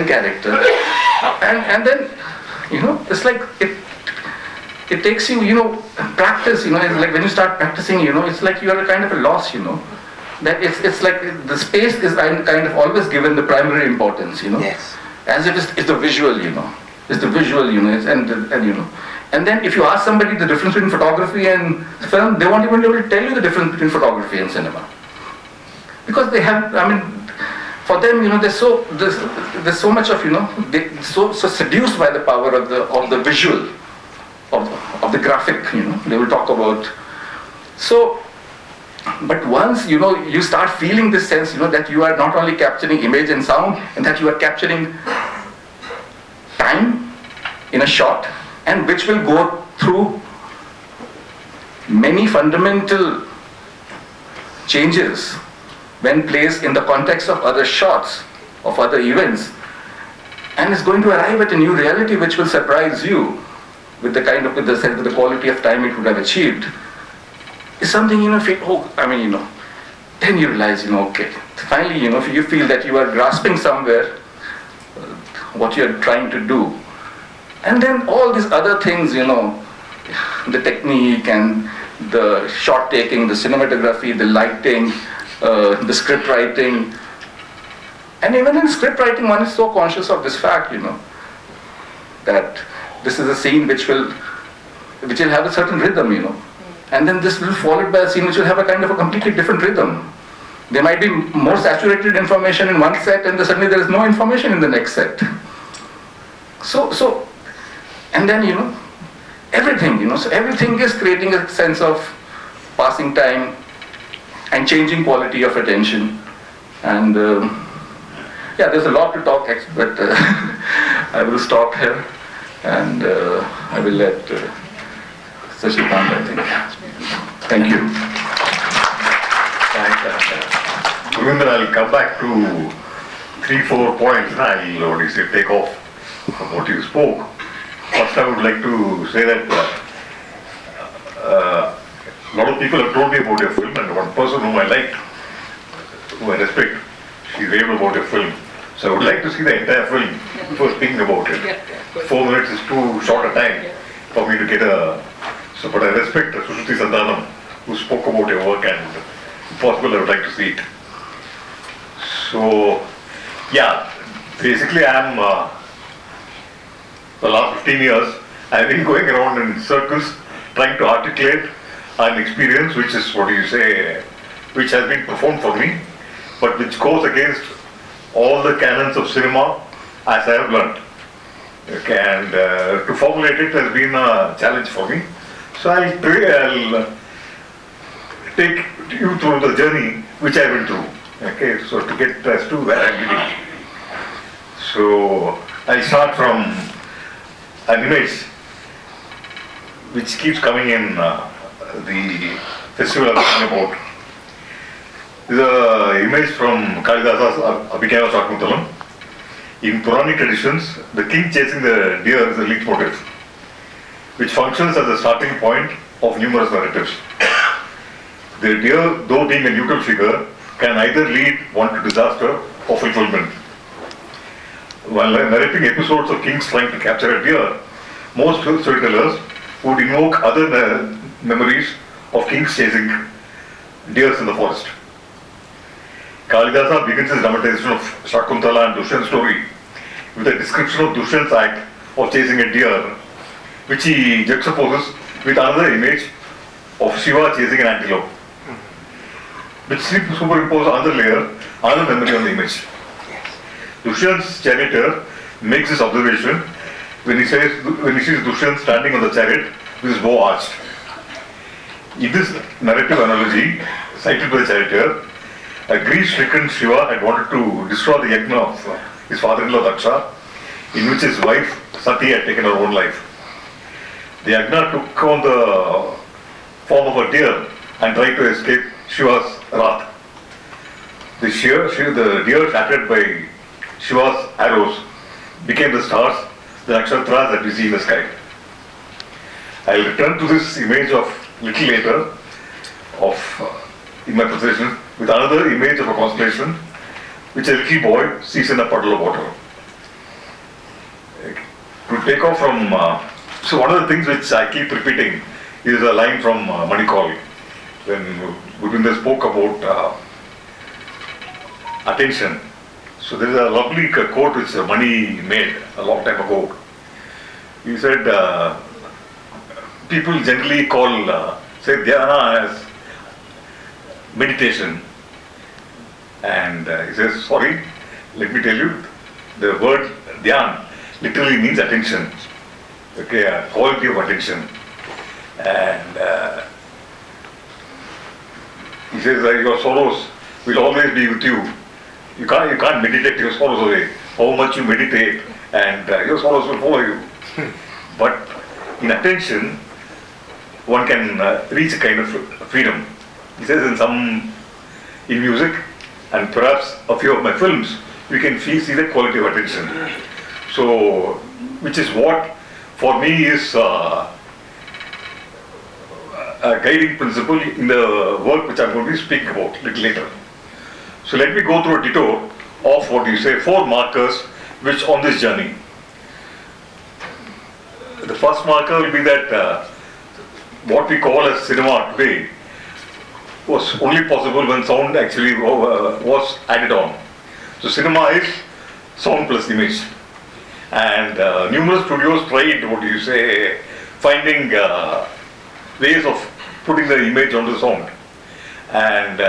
character. And then, it's like it takes you, practice, it's like when you start practicing, it's like you are a kind of a loss, that it's like the space is kind of always given the primary importance, Yes. as if it's the visual, it's the visual, and then if you ask somebody the difference between photography and film, they won't even be able to tell you the difference between photography and cinema. Because they have, for them, there's so much of, they're so seduced by the power of the visual, of the graphic, they will talk about. So, but once, you start feeling this sense, that you are not only capturing image and sound, and that you are capturing time in a shot, and which will go through many fundamental changes when placed in the context of other shots, of other events, and is going to arrive at a new reality which will surprise you with the quality of time it would have achieved. Is something, then you realize, okay, finally, you feel that you are grasping somewhere what you are trying to do. And then all these other things, the technique and the shot taking, the cinematography, the lighting, the script writing. And even in script writing, one is so conscious of this fact, that this is a scene which will have a certain rhythm, and then this will be followed by a scene which will have a kind of a completely different rhythm, There might be more saturated information in one set and suddenly there is no information in the next set. So, and then, everything, so everything is creating a sense of passing time and changing quality of attention. And yeah, there's a lot to talk, but I will stop here and I will let Sashikanth, I think. Thank you. Thanks. Gurvinder, I'll come back to 3-4 points and I'll take off from what you spoke. First, I would like to say that a lot of people have told me about your film, and one person whom I liked, who I respect, she raved about your film. So I would like to see the entire film before speaking about it. 4 minutes is too short a time for me to get a... So, but I respect Sushruti Sandanam, who spoke about your work, and if possible I would like to see it. So, yeah, basically I am, the last 15 years, I have been going around in circles trying to articulate an experience which is, which has been performed for me, but which goes against all the canons of cinema as I have learnt. Okay, and to formulate it has been a challenge for me. So I'll take you through the journey which I went through. Okay, so to get as to where I'm leading. So I'll start from an image which keeps coming in the festival I'm talking about. This is an image from Kalidasa's Abhijnana Shakuntalam. In Puranic traditions, the king chasing the deer is a leitmotif, which functions as a starting point of numerous narratives. The deer, though being a neutral figure, can either lead one to disaster or fulfillment. While narrating episodes of kings trying to capture a deer, most storytellers would invoke other memories of kings chasing deers in the forest. Kalidasa begins his dramatization of Shakuntala and Dushyant's story with a description of Dushyant's act of chasing a deer, which he juxtaposes with another image of Shiva chasing an antelope, which superimposes another layer, another memory on the image. Dushyant's charioteer makes this observation when he sees Dushyant standing on the chariot with his bow arched. In this narrative analogy cited by the charioteer, a grief-stricken Shiva had wanted to destroy the yajna of his father-in-law Daksha, in which his wife Sati had taken her own life. The yajna took on the form of a deer and tried to escape Shiva's wrath. The deer shattered by Shiva's arrows became the stars, the nakshatras that we see in the sky. I'll return to this image of little later in my presentation with another image of a constellation which a little boy sees in a puddle of water. To take off from, so one of the things which I keep repeating is a line from Manikal when Gurvinder spoke about attention. So there is a lovely quote which Mani made a long time ago. He said, people generally call, say dhyana as meditation. And he says, sorry, let me tell you, the word dhyan literally means attention. Okay, a quality of attention. And he says that your sorrows will always be with you. You can't meditate your sorrows away. How much you meditate and your sorrows will follow you. But in attention, one can reach a kind of freedom. He says in music and perhaps a few of my films, we can see the quality of attention. So, which is what for me is a guiding principle in the work which I'm going to be speaking about a little later. So let me go through a detour of 4 markers which on this journey. The first marker will be that what we call as cinema today was only possible when sound actually was added on. So cinema is sound plus image. And numerous studios tried, finding ways of putting the image on the sound. And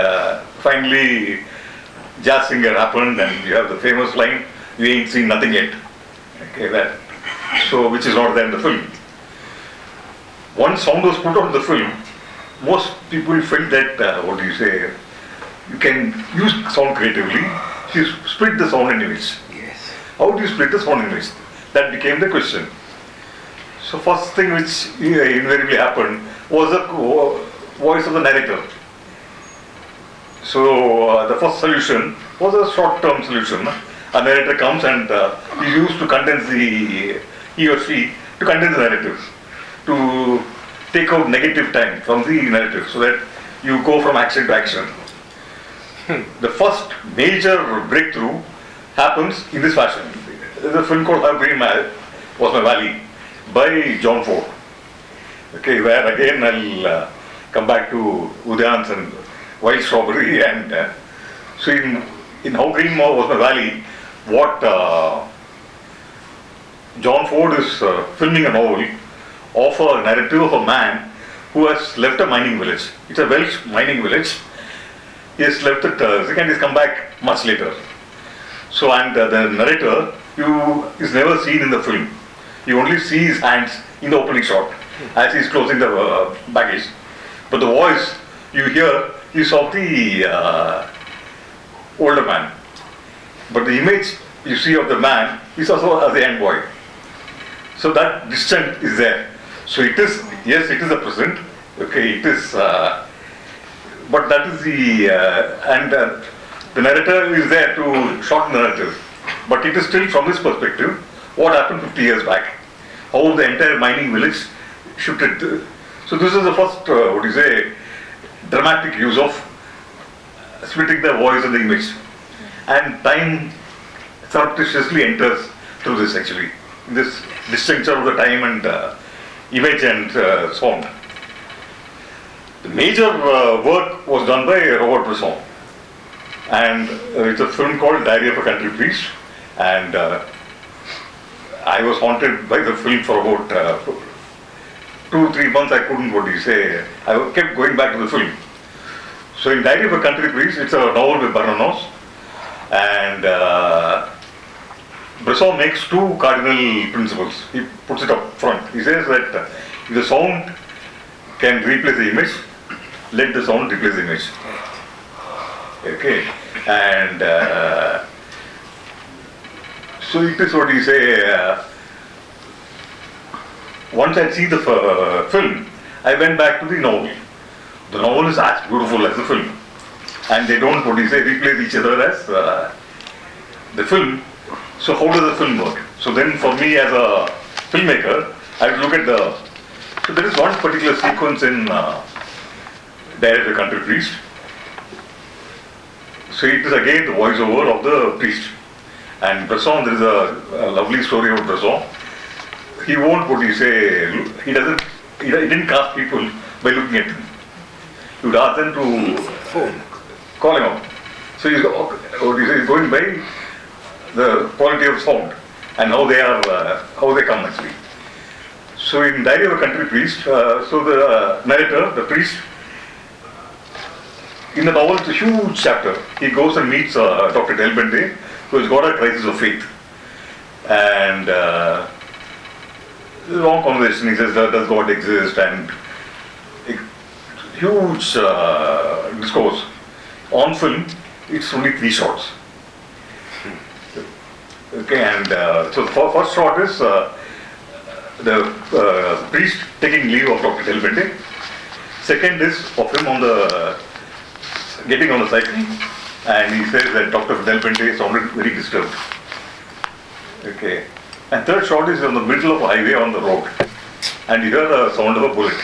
finally jazz singer happened, and you have the famous line, "You ain't seen nothing yet." Okay, that. So, which is not there in the film. Once sound was put on the film, most people felt that, what do you say, you can use sound creatively. You split the sound in units. Yes. How do you split the sound in units? That became the question. So first thing which invariably happened was the voice of the narrator. So the first solution was a short-term solution. A narrator comes and he used to condense he or she to condense the narrative, to take out negative time from the narrative so that you go from action to action. The first major breakthrough happens in this fashion. There's a film called How Green Was My Valley by John Ford. Okay, where again I'll come back to Udayan's and Wild Strawberry, and so in How Green Was My Valley, what John Ford is filming a novel of a narrative of a man who has left a mining village. It's a Welsh mining village. He has left it, and he's come back much later. So, and the narrator is never seen in the film. You only see his hands in the opening shot as he's closing the baggage. But the voice you hear is of the older man. But the image you see of the man is also as a young boy. So that distance is there. So it is, yes, it is a present. Okay, it is, but that is the narrator is there to shorten the narrative. But it is still from his perspective, what happened 50 years back. How the entire mining village shifted. So this is the first, dramatic use of splitting the voice and the image. And time surreptitiously enters through this actually. This disjuncture of the time and image and sound. The major work was done by Robert Bresson. And it's a film called Diary of a Country Priest. And I was haunted by the film for about 2-3 months. I couldn't, I kept going back to the film. So in Diary of a Country Priest, it's a novel with Bernanos. And Bresson makes two cardinal principles. He puts it up front. He says that if the sound can replace the image, let the sound replace the image. Okay. And so it is what you say. Once I see the film, I went back to the novel. The novel is as beautiful as the film. And they don't, replace each other as the film. So how does the film work? So then for me as a filmmaker, I look at so there is one particular sequence in Diary of a Country Priest. So it is again the voiceover of the priest. And Bresson, there is a lovely story about Bresson. He won't, he didn't cast people by looking at them. He would ask them to call him out. So he's going by the quality of sound and how they come actually. So in Diary of a Country Priest, so the narrator, the priest, in the novel it's a huge chapter. He goes and meets Dr. Del Bende, who has got a crisis of faith. And long conversation, he says, does God exist? And huge discourse. On film, it's only 3 shots. Okay, and so the first shot is the priest taking leave of Dr. Del Bende. Second is of him getting on the cycle, and he says that Dr. Del Bende sounded very disturbed. Okay, and third shot is on the middle of a highway on the road, and you hear the sound of a bullet.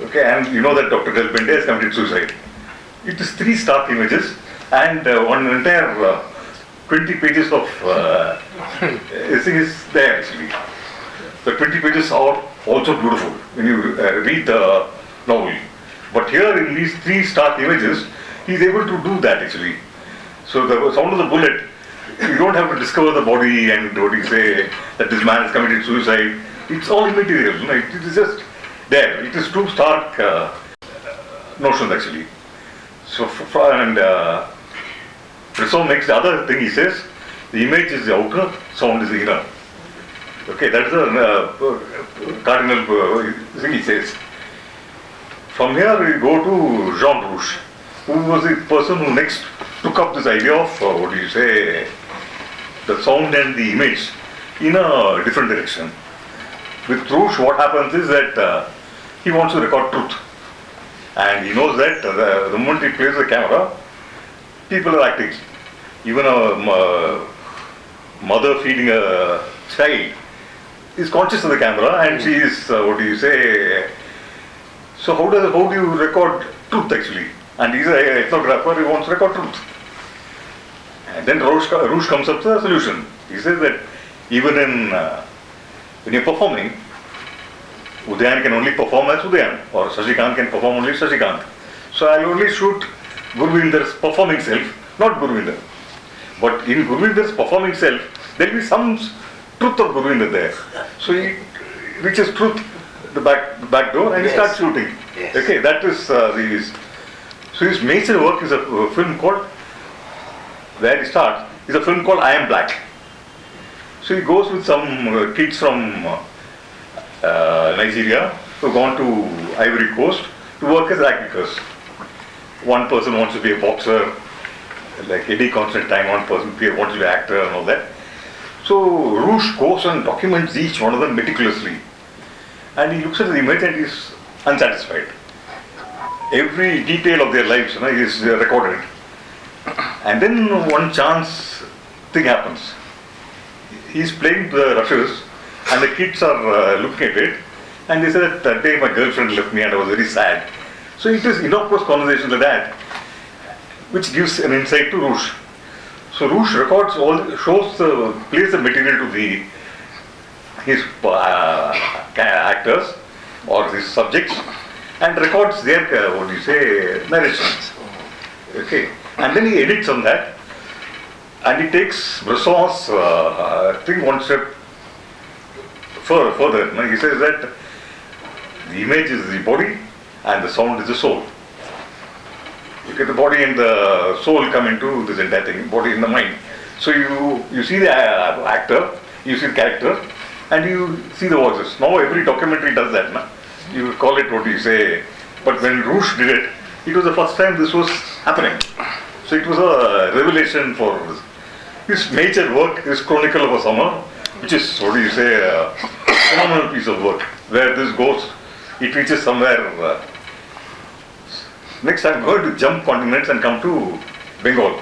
Okay, and you know that Dr. Del Bende has committed suicide. It is 3 stark images and one entire 20 pages of thing is there actually. The 20 pages are also beautiful when you read the novel. But here in these 3 stark images, he is able to do that actually. So the sound of the bullet, you don't have to discover the body and that this man has committed suicide. It's all immaterial. It is just there. It is 2 stark notions actually. So next, the other thing he says, the image is the outer, sound is the inner. Okay, that is the cardinal thing he says. From here we go to Jean Rouge, who was the person who next took up this idea of, the sound and the image in a different direction. With Rouge, what happens is that he wants to record truth. And he knows that the moment he plays the camera, people are acting. Even a mother feeding a child is conscious of the camera, and she is, so how do you record truth actually? And he's an ethnographer, he wants to record truth. And then Rouge comes up with a solution. He says that even when you're performing, Udayan can only perform as Udayan, or Sashikanth can perform only Sashikanth. So I'll only shoot Gurvinder's performing self, not Gurvinder. But in Gurvinder's performing self, there will be some truth of Gurvinder there. So he reaches truth, the back door, and he starts shooting. Yes. Okay, that is so his major work is a film called, where he starts, is a film called I Am Black. So he goes with some kids from Nigeria who've gone to Ivory Coast to work as actors. One person wants to be a boxer, like Eddie Constantine, one person wants to be an actor and all that. So Rouge goes and documents each one of them meticulously. And he looks at the image and is unsatisfied. Every detail of their lives is recorded. And then one chance thing happens. He's playing the rushes and the kids are looking at it, and they say that day my girlfriend left me and I was very sad. So it is innocuous conversation like that, which gives an insight to Rouge. So Rouge records plays the material to his actors or his subjects and records their narrations. Okay, and then he edits on that, and he takes Bresson's thing one step further. He says that the image is the body and the sound is the soul. Okay, the body and the soul come into this entire thing, body and the mind. So you see the actor, you see the character, and you see the voices. Now every documentary does that. Na? You call it but when Rouge did it, it was the first time this was happening. So it was a revelation for his major work, his Chronicle of a Summer, which is, a phenomenal piece of work. Where this goes, it reaches somewhere. Next I'm going to jump continents and come to Bengal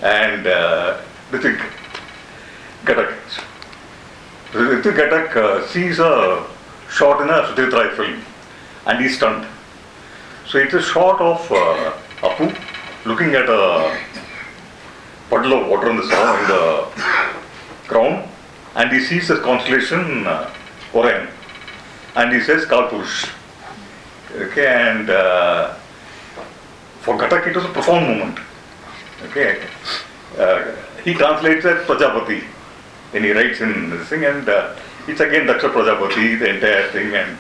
and Ritik Ghatak. Ritik Ghatak sees a shot in a Sudhir Rai film and he's stunned. So it's a shot of Apu looking at a puddle of water in the ground, and he sees the constellation Orion, and he says Kalpurush. Okay, and for Ghatak it was a profound moment. Okay, he translates that Prajapati, and he writes in this thing, and it's again Daksha Prajapati, the entire thing, and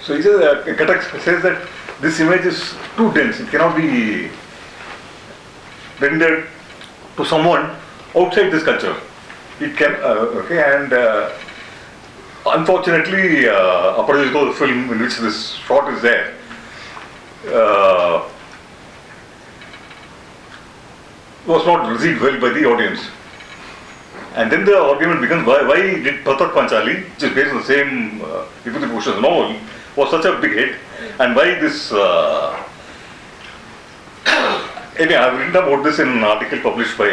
so he says, Ghatak says that this image is too dense, it cannot be rendered to someone outside this culture. It can, and unfortunately, Aparajito, the film in which this shot is there, was not received well by the audience. And then the argument becomes, why did Pratak Panchali, which is based on the same Vibhuti Bhushan's novel, was such a big hit, and why this anyway, I've written about this in an article published by,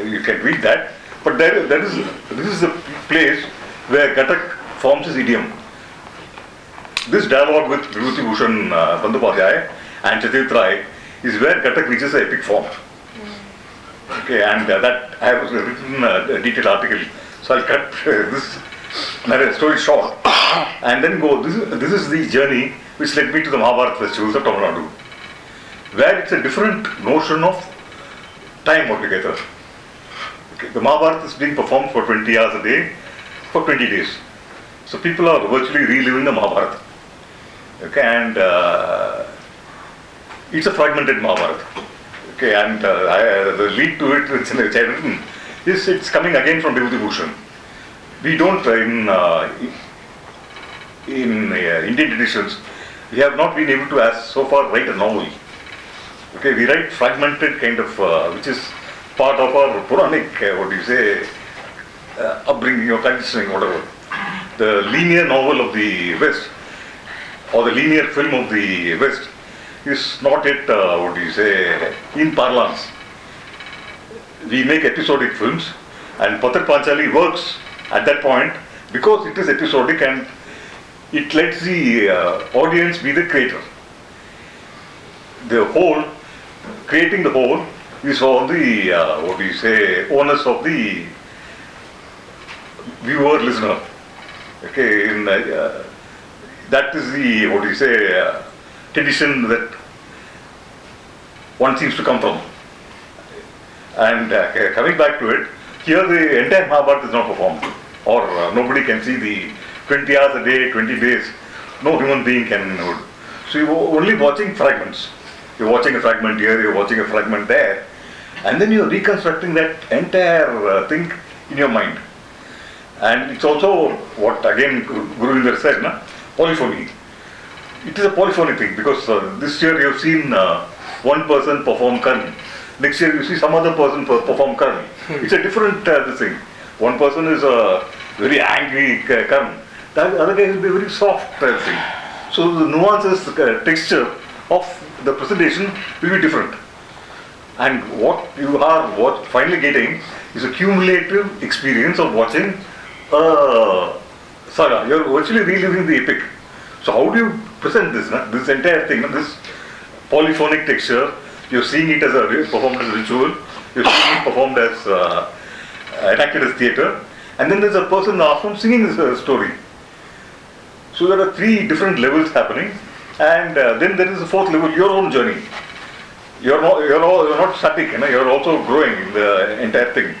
you can read that, but this is the place where Ghatak forms his idiom. This dialogue with Vibhuti Bhushan Bandyopadhyay and Satyajit Ray is where Ghatak reaches the epic form. Okay, and that I have written a detailed article, so I'll cut this story short and then go. This is the journey which led me to the Mahabharata festivals of Tamil Nadu, where it's a different notion of time altogether. Okay, the Mahabharata is being performed for 20 hours a day for 20 days. So people are virtually reliving the Mahabharata. Okay, and it's a fragmented Mahabharata. Okay, and the lead to it, which I had written, is it's coming again from Vibhuti Bhushan. We don't, in Indian editions, we have not been able to, as so far, write a novel. Okay, we write fragmented kind of, which is part of our Puranic, upbringing or conditioning, whatever. The linear novel of the West, or the linear film of the West, is not yet, in parlance. We make episodic films, and Pather Panchali works at that point because it is episodic and it lets the audience be the creator. The whole, creating the whole, is on the, onus of the viewer, listener. Okay, that is the, tradition that one seems to come from. And coming back to it, here the entire Mahabharata is not performed, or nobody can see the 20 hours a day, 20 days, no human being can. So you're only watching fragments. You're watching a fragment here, you're watching a fragment there, and then you're reconstructing that entire thing in your mind. And it's also what again Gurvinder said, polyphony. It is a polyphonic thing because this year you've seen one person perform Karni. Next year you see some other person perform Karni. It's a different thing. One person is a very angry Karni. The other guy will be very soft thing. So the nuances, the texture of the presentation will be different. And what you are finally getting is a cumulative experience of watching a saga. You're virtually reliving the epic. So how do you present this? This entire thing, this polyphonic texture, you're seeing it as performed as a ritual, you're seeing it performed as enacted as theatre, and then there's a person in the ashram singing this story. So there are three different levels happening, and then there is a fourth level, your own journey. You're not static, you're also growing in the entire thing.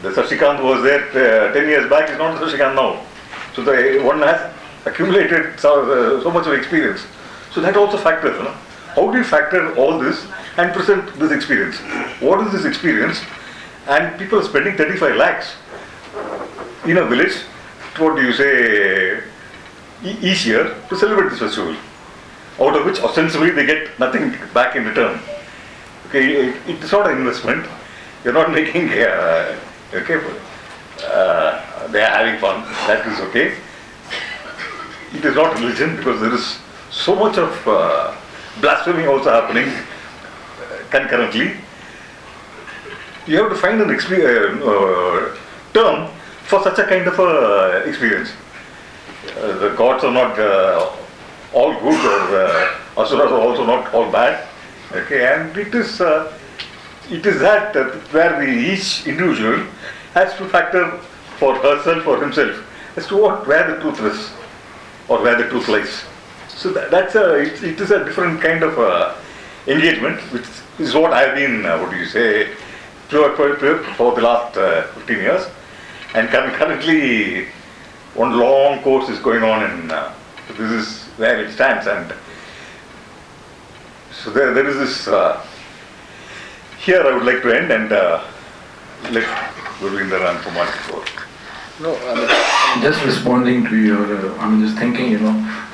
The Sashikanth was there 10 years back, is not the Sashikanth now. So one has accumulated so much of experience. So that also factors. How do you factor all this and present this experience? What is this experience? And people are spending 35 lakhs in a village, each year to celebrate this festival, out of which ostensibly they get nothing back in return. Okay, it's not an investment. You're not making, they are having fun, that is okay. It is not religion because there is so much of blasphemy also happening concurrently. You have to find an term for such a kind of experience. The gods are not all good, or asuras are also not all bad. Okay, and it is that where each individual has to factor for herself or himself as to where the truth is or where the truth lies. So it is a different kind of engagement, which is what I have been, for the last 15 years. And currently, one long course is going on, and this is where it stands. And so there is this. Here I would like to end and let Gurvinder and Kumar go. No, just responding to your, just thinking,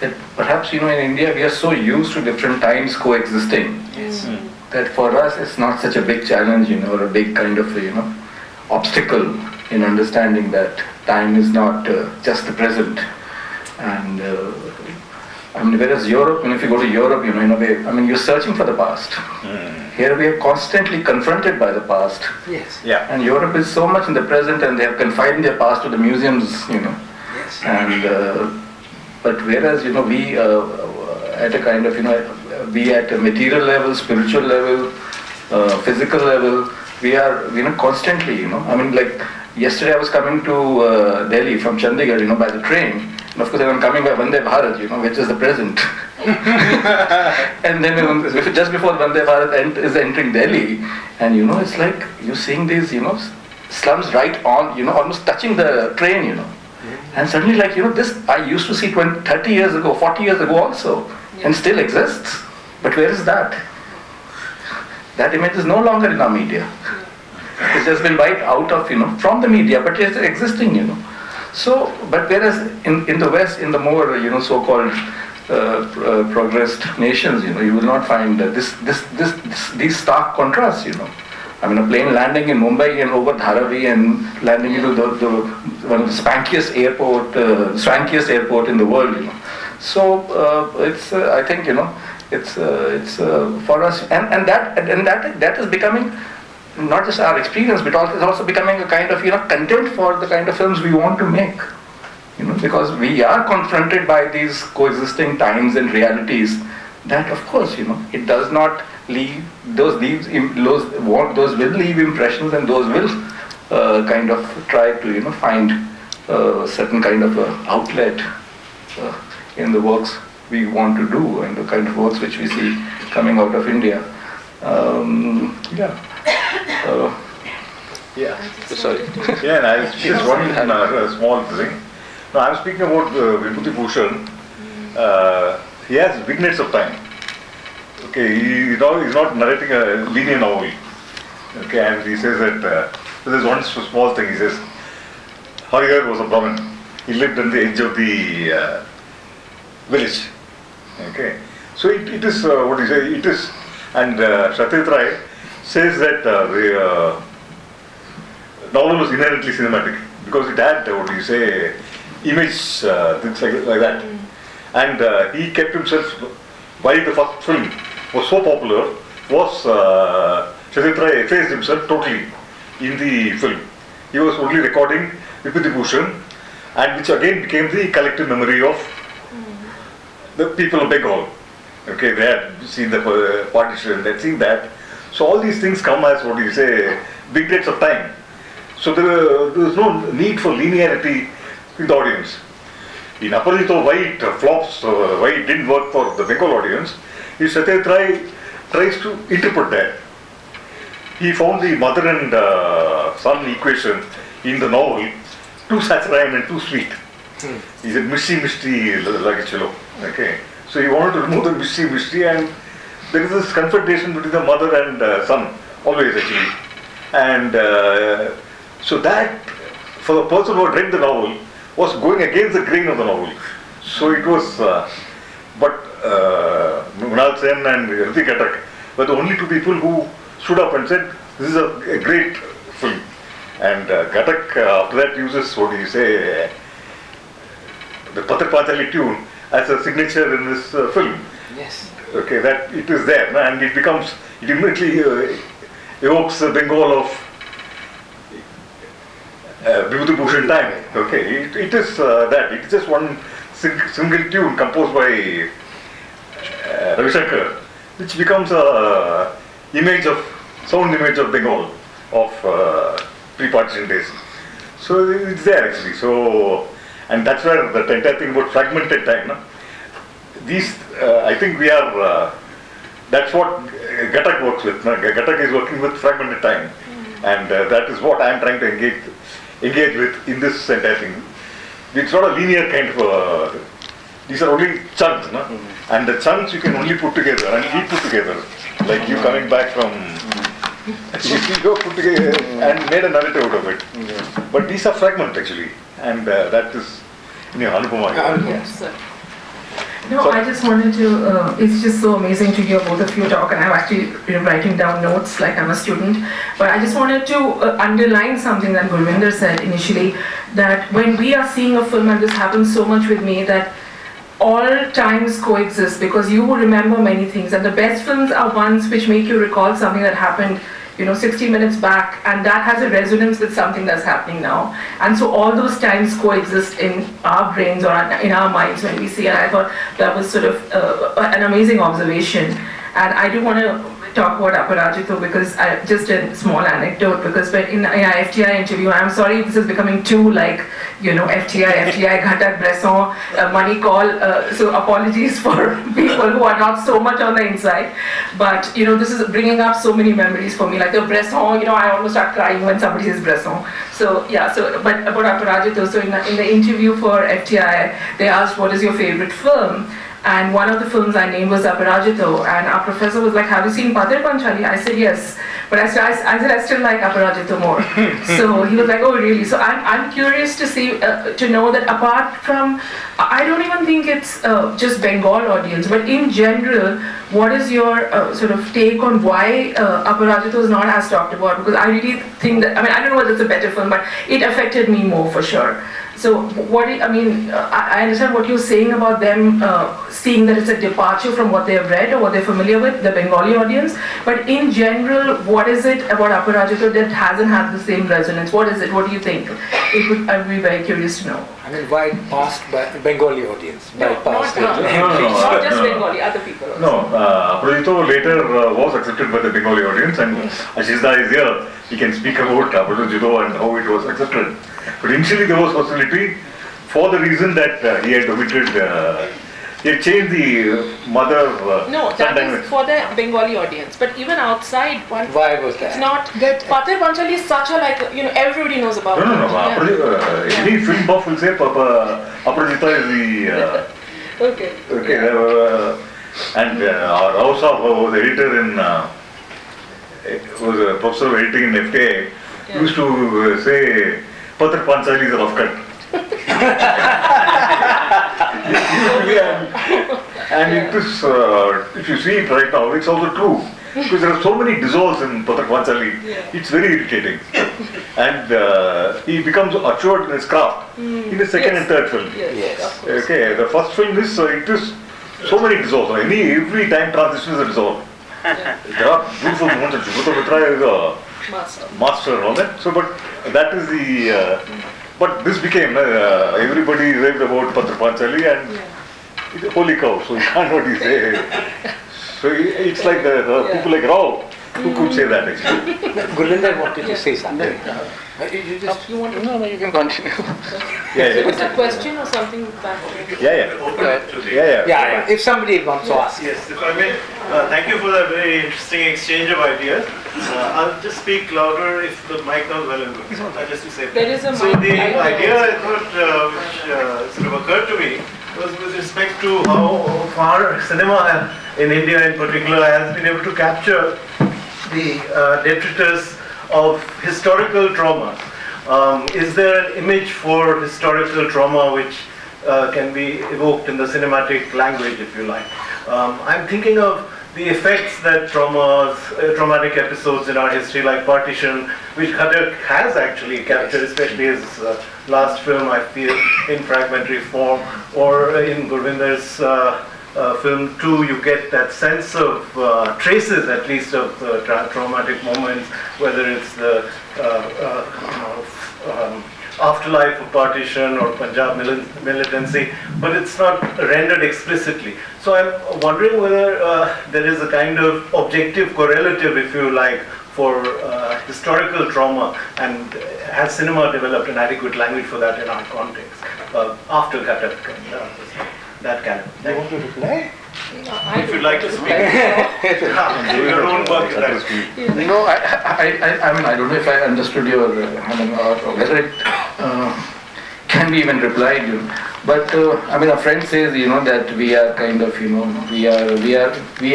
that perhaps, in India we are so used to different times coexisting. Yes. That for us it's not such a big challenge, or a big kind of, obstacle in understanding that time is not just the present. And whereas Europe, if you go to Europe, in a way, you're searching for the past. Here we are constantly confronted by the past. Yes. Yeah. And Europe is so much in the present, and they have confined their past to the museums, Yes. And but whereas we at a kind of we at a material level, spiritual level, physical level, we are constantly like yesterday I was coming to Delhi from Chandigarh by the train, and of course I'm coming by Vande Bharat which is the present. And then just before Vande Bharat is entering Delhi, and it's like you're seeing these slums right on almost touching the train and suddenly like this I used to see 30 years ago, 40 years ago also, and still exists. But where is that? That image is no longer in our media. It's just been wiped out of, from the media, but it's existing, So, but whereas in the West, in the more, so-called progressed nations, you will not find these stark contrasts, I mean, a plane landing in Mumbai and over Dharavi and landing into one of the swankiest airport in the world, So it's, I think, it's for us, and that is becoming not just our experience, but it's also becoming a kind of content for the kind of films we want to make. Because we are confronted by these coexisting times and realities that, of course, it does not leave those will leave impressions, and those will kind of try to find certain kind of outlet in the works we want to do and the kind of works which we see coming out of India. Sorry. Yeah, and I just one small thing. No, I'm speaking about Vibhuti Bhushan. He has vignettes of time. Okay, he's not narrating a linear novel. Okay, and he says that there's one small thing. He says, Hariher was a Brahmin. He lived on the edge of the village. Okay, so it is what do you say? It is, and Satyajit Ray says that the novel was inherently cinematic because it had what do you say, image things like that, and he kept himself. Why the first film was so popular was Satyajit Ray effaced himself totally in the film. He was only recording Vibhuti Bhushan, and which again became the collective memory of the people of Bengal. Okay, they had seen the partition, they had seen that. So all these things come as what do you say, vignettes of time. So there is no need for linearity in the audience. In Aparajito, why it flops, why it didn't work for the Bengal audience, is Satyajit Ray tries to interpret that. He found the mother and son equation in the novel too saccharine and too sweet. He said, misty, like a cello. Okay. So he wanted to remove the misty, and there is this confrontation between the mother and son, always actually. And so that, for the person who had read the novel, was going against the grain of the novel. So it was, but Mrinal Sen and Ritik Ghatak were the only two people who stood up and said, this is a great film. And Ghatak after that uses, what do you say, the Pathak Panchali tune as a signature in this film. Yes. Okay, that it is there, and it immediately evokes the Bengal of Vibhuti Bhushan time. Okay, it is that. It is just one single tune composed by Ravi Shankar, which becomes a sound image of Bengal of pre-partition days. So it's there actually. So, and that's where the entire thing about fragmented time. No? These, I think we are. That's what Ghatak works with. No? Ghatak is working with fragmented time, and that is what I am trying to engage with in this entire thing. It's not a linear kind of. These are only chunks, no? And the chunks you can only put together and keep put together. Like you coming back from. You go put together and made a narrative out of it. But these are fragments actually, and that is Anupama. Yes. No, I just wanted to, it's just so amazing to hear both of you talk, and I'm actually writing down notes like I'm a student, but I just wanted to underline something that Gurvinder said initially, that when we are seeing a film, and this happens so much with me, that all times coexist, because you will remember many things, and the best films are ones which make you recall something that happened 60 minutes back, and that has a resonance with something that's happening now. And so all those times coexist in our brains or in our minds when we see, and I thought that was sort of an amazing observation. And I do want to talk about Aparajito because just a small anecdote, because when in our FTI interview, I'm sorry this is becoming too like, FTI, Ghatak, Bresson, money call, so apologies for people who are not so much on the inside, but this is bringing up so many memories for me, like the Bresson, I almost start crying when somebody says Bresson. So yeah, but about Aparajito, so in the interview for FTI, they asked what is your favorite film, and one of the films I named was Aparajito, and our professor was like, have you seen Pather Panchali? I said yes, but I said I still like Aparajito more. So he was like, oh really? So I'm curious to see, to know that apart from, I don't even think it's just Bengal audience, but in general, what is your sort of take on why Aparajito is not as talked about? Because I really think that, I mean, I don't know whether it's a better film, but it affected me more for sure. So I understand what you're saying about them seeing that it's a departure from what they have read or what they're familiar with, the Bengali audience. But in general, what is it about Aparajito that hasn't had the same resonance? What is it? What do you think? I'd be very curious to know. I mean, why passed by Bengali audience? Not just Bengali, other people also. No, Aparajito later was accepted by the Bengali audience, and Ashishda is here. He can speak about Aparajito and how it was accepted. But initially there was hostility for the reason that he had omitted, he had changed the mother. No, that is for the Bengali audience. But even outside, why was that? It's not. Pather Panchali is such a everybody knows about. No. Yeah. Any film buff will say Aparajita is the. Okay. And Raza was the editor in. Was a professor of editing in FTA. Used to say. Pather Panchali is a rough cut. and it is, if you see it right now, it's also true. Because there are so many dissolves in Pather Panchali, it's very irritating. And he becomes assured in his craft in the second and third film. Yes. Okay, the first film is, it is so many dissolves. Every time transition is a dissolve. There are beautiful moments, and Shubhata Mitra is a master and all that. So, but that is the. But this became everybody raved about Pather Panchali and it's holy cow. So you can't what you say. So it's like the people like Rao who could say that actually. Gurvinder wanted to say something. You want to? No, you can continue. It's a question or something back there? Yeah. If somebody wants to ask. Yes, if I may, thank you for that very interesting exchange of ideas. I'll just speak louder if the mic not well and good. Just to say that. There is a So mic. the idea I thought which sort of occurred to me was with respect to how far cinema in India in particular has been able to capture the detritus of historical trauma. Is there an image for historical trauma which can be evoked in the cinematic language, if you like? I'm thinking of the effects that traumatic episodes in our history, like Partition, which Khattak has actually captured, especially his last film, I feel, in fragmentary form, or in Gurvinder's film too, you get that sense of traces, at least, of the traumatic moments, whether it's the afterlife of partition or Punjab militancy, but it's not rendered explicitly. So I'm wondering whether there is a kind of objective correlative, if you like, for historical trauma, and has cinema developed an adequate language for that in our context after Khattak and that kind of thing. You want to reply? If you'd like to speak. Your own work. No, I mean, I don't know if I understood your, or whether it can be even replied, but I mean, a friend says, that we are kind of, we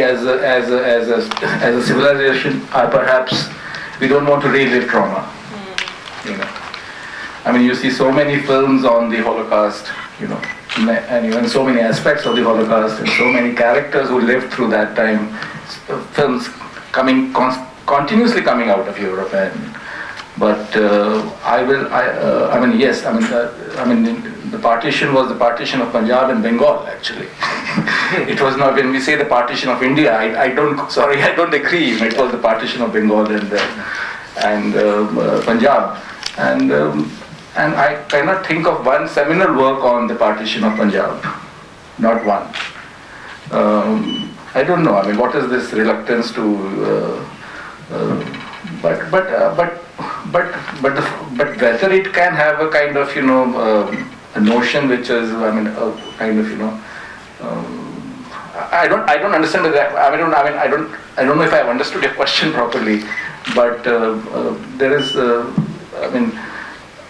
as a civilization are perhaps, we don't want to relive trauma, I mean, you see so many films on the Holocaust, and even so many aspects of the Holocaust and so many characters who lived through that time, films continuously coming out of Europe. But the partition was the partition of Punjab and Bengal actually. It was not, when we say the partition of India, I don't agree. It was the partition of Bengal and Punjab. And I cannot think of one seminal work on the partition of Punjab, not one. I don't know. I mean, what is this reluctance to? But whether it can have a kind of a notion which is, I mean, a kind of I don't understand that. I don't know if I have understood your question properly, but there is I mean.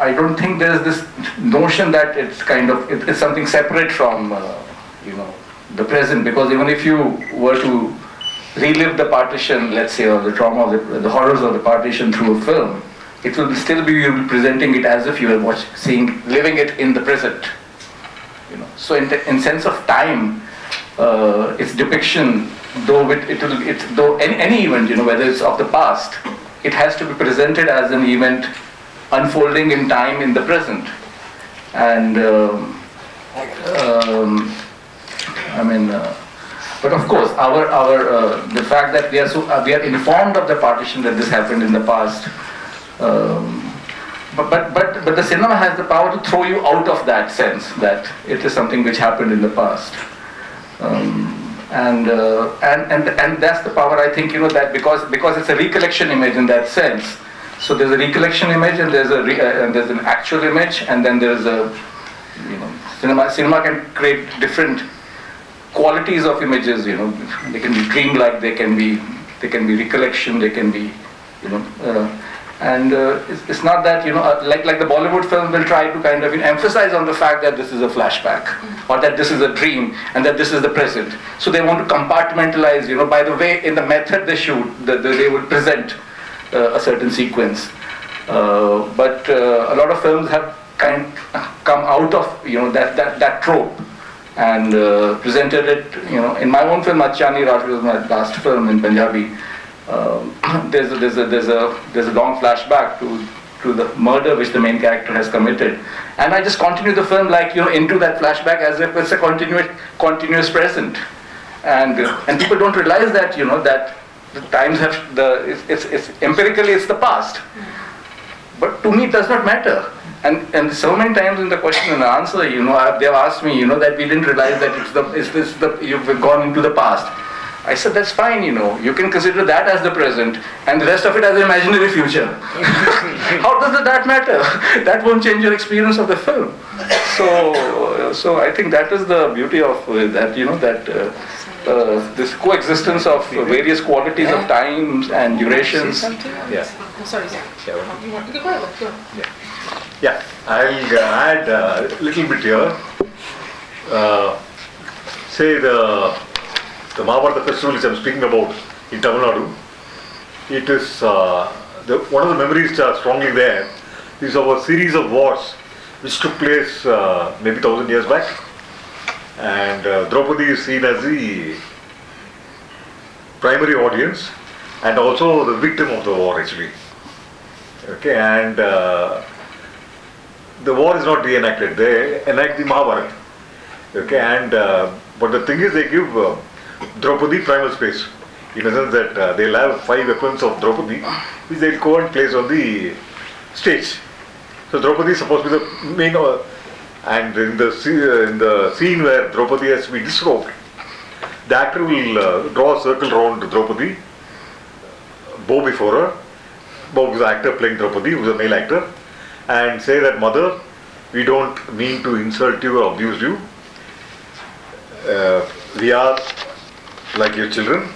I don't think there is this notion that it's something separate from the present, because even if you were to relive the partition, let's say, or the trauma of the horrors of the partition through a film, it will still be you'll be presenting it as if you were living it in the present. So in sense of time, its depiction, though any event, whether it's of the past, it has to be presented as an event unfolding in time in the present. And but of course, the fact that we are informed of the partition that this happened in the past. But the cinema has the power to throw you out of that sense that it is something which happened in the past. And that's the power, I think, that because it's a recollection image in that sense. So there's a recollection image, and there's an actual image, and then there's cinema can create different qualities of images. They can be dreamlike, they can be recollection, they can be it's not that like the Bollywood film will try to kind of emphasize on the fact that this is a flashback, or that this is a dream, and that this is the present. So they want to compartmentalize, by the way, in the method they shoot, they would present a certain sequence. But a lot of films have come out of that trope and presented it. In my own film, Achani Raj was my last film in Punjabi. There's a long flashback to the murder which the main character has committed, and I just continue the film into that flashback as if it's a continuous present, and people don't realize that that the times have it's empirically it's the past, but to me it does not matter. And so many times in the question and answer, they've asked me, that we didn't realize that you've gone into the past. I said, that's fine, you can consider that as the present and the rest of it as the imaginary future. How does that matter? That won't change your experience of the film. So I think that is the beauty of that, this coexistence of various qualities of times and durations. Yeah. Sorry, sir. You want to go ahead? Yeah, I'll add a little bit here. Say the Mahabharata festival which I'm speaking about in Tamil Nadu, it is one of the memories which are strongly there is of a series of wars which took place maybe 1,000 years back, and Draupadi is seen as the primary audience and also the victim of the war actually. Okay, and the war is not reenacted, they enact the Mahabharata. Okay, and but the thing is they give Draupadi primal space, in a sense that they'll have 5 weapons of Draupadi which they'll go and place on the stage. So Draupadi is supposed to be the main, and in the scene where Draupadi has to be disrobed, the actor will draw a circle around Draupadi, bow before her, bow is the actor playing Draupadi, who is a male actor, and say that, "Mother, we don't mean to insult you or abuse you. We are like your children.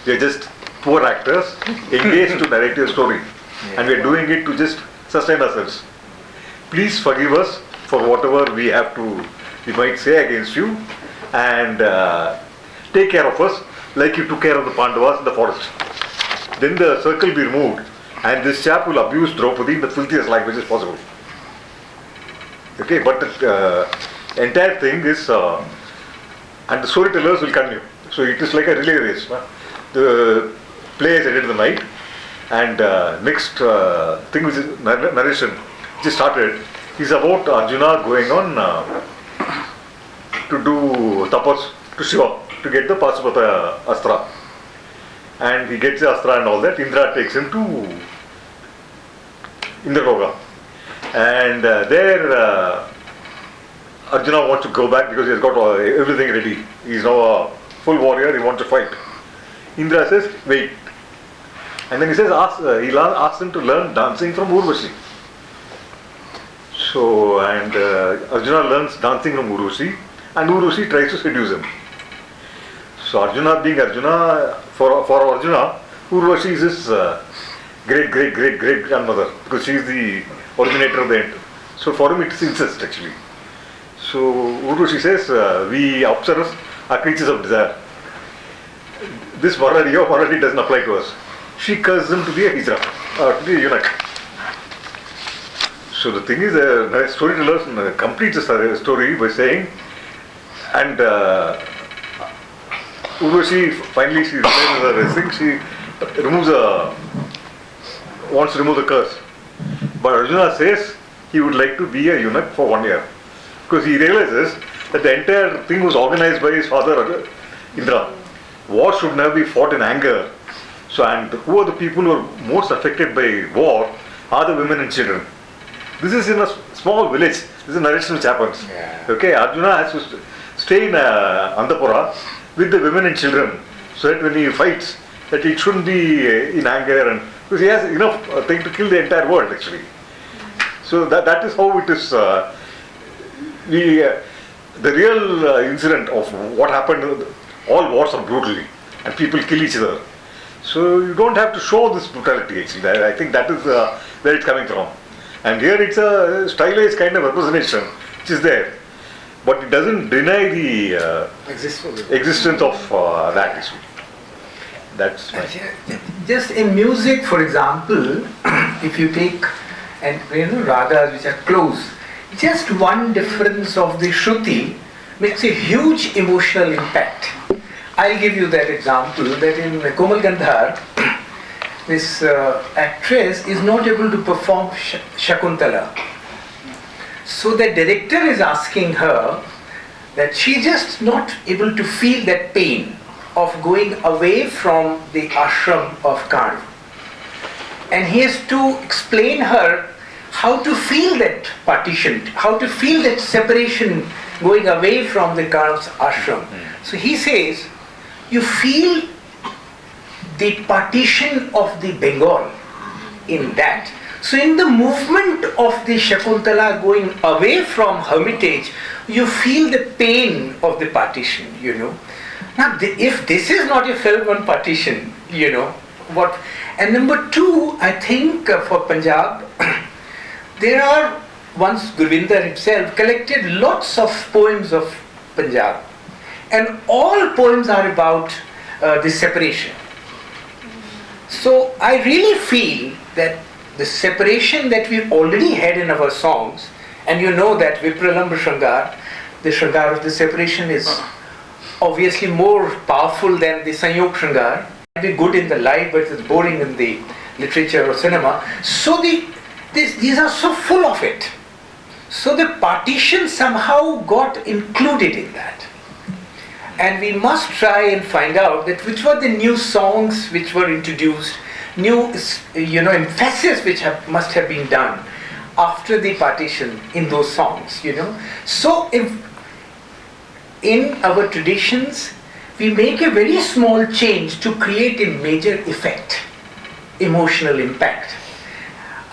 We are just poor actors engaged to narrate your story, and we are doing it to just sustain ourselves. Please forgive us for whatever we might say against you, and take care of us like you took care of the Pandavas in the forest." Then the circle will be removed, and this chap will abuse Draupadi in the filthiest language as possible. Okay, but the entire thing is, and the storytellers will continue. So it is like a relay race. The play is ended in the night, and next thing which is narration, which is started, is about Arjuna going on to do tapas to Shiva to get the Pasupata Astra. And he gets the Astra and all that. Indra takes him to Indraloka. And there Arjuna wants to go back because he has got everything ready. He is now a full warrior, he wants to fight. Indra says, wait. And then he says, he asks him to learn dancing from Urvashi. So, and Arjuna learns dancing from Urvashi, and Urvashi tries to seduce him. So Arjuna being Arjuna, for Arjuna, Urvashi is his great grandmother, because she is the originator of the So for him it is incest actually. So Urvashi says, we apsaras are creatures of desire. This morality doesn't apply to us. She curses him to be a hijra, to be a eunuch. So the thing is, the storyteller completes the story by saying, and Urvashi finally she realizes her thing, she wants to remove the curse. But Arjuna says he would like to be a eunuch for 1 year. Because he realizes that the entire thing was organized by his father Indra. War should never be fought in anger. So, and who are the people who are most affected by war are the women and children. This is in a small village. This is a narration which happens. Yeah. Okay, Arjuna has to stay in Antapura with the women and children, so that when he fights, that it shouldn't be in anger, and because he has enough thing to kill the entire world actually. So that is how it is. The real incident of what happened. All wars are brutal, and people kill each other. So you don't have to show this brutality actually. I think that is where it's coming from. And here it's a stylized kind of representation which is there. But it doesn't deny the existence of that issue. That's my... Just in music, for example, if you take ragas which are close, just one difference of the Shruti makes a huge emotional impact. I'll give you that example that in Komal Gandhar, this actress is not able to perform Shakuntala. So the director is asking her that she's just not able to feel that pain of going away from the ashram of Karna. And he has to explain her how to feel that partition, how to feel that separation going away from the Karna's ashram. So he says, you feel the partition of the Bengal in that. So in the movement of the Shakuntala going away from hermitage, you feel the pain of the partition, Now if this is not a film on partition, what? And number two, I think for Punjab, there are, once Gurvinder himself collected lots of poems of Punjab. And all poems are about the separation. So I really feel that the separation that we already had in our songs, and you know that Vipralamba Shrangar, the Shrangar of the separation is obviously more powerful than the Sanyog Shrangar. It may be good in the life, but it's boring in the literature or cinema. So these are so full of it. So the partition somehow got included in that. And we must try and find out that which were the new songs which were introduced, new emphasis which must have been done after the partition in those songs, So if in our traditions we make a very small change to create a major effect, emotional impact.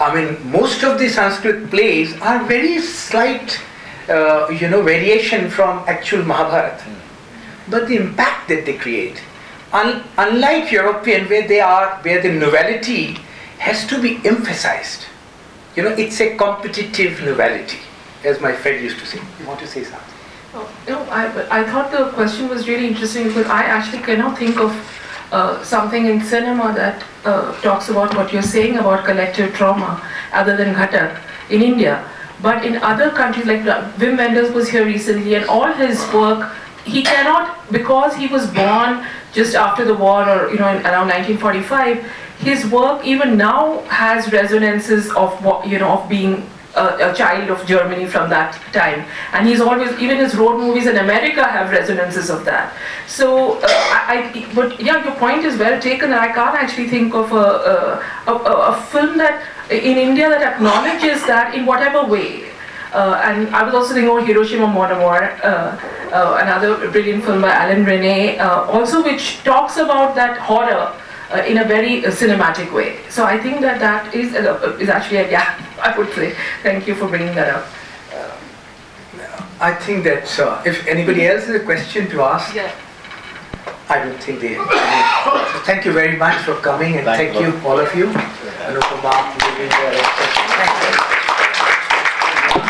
I mean, most of the Sanskrit plays are very slight, variation from actual Mahabharata. But the impact that they create, unlike European where the novelty has to be emphasized. It's a competitive novelty, as my friend used to say. You want to say something? Oh, no, I thought the question was really interesting because I actually cannot think of something in cinema that talks about what you're saying about collective trauma other than Ghatak in India. But in other countries, like Wim Wenders was here recently, and all his work, he cannot, because he was born just after the war or around 1945, his work even now has resonances of of being a child of Germany from that time, and he's always, even his road movies in America have resonances of that. So but yeah, your point is well taken. I can't actually think of a film that in India that acknowledges that in whatever way. And I was also thinking of Hiroshima Mon Amour, another brilliant film by Alan Rene, also which talks about that horror in a very cinematic way. So I think that is actually a gap, I would say. Thank you for bringing that up. I think that if anybody else has a question to ask, Yeah. I don't think they. So thank you very much for coming, and thank you all of you. Anupama, Gurvinder, etc. Thank you.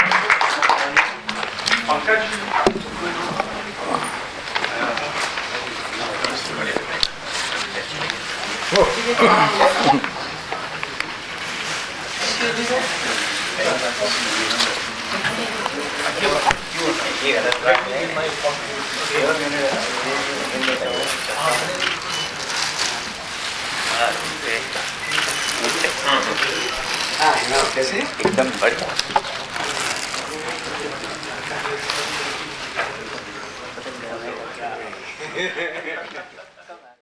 एकदम बढ़िया।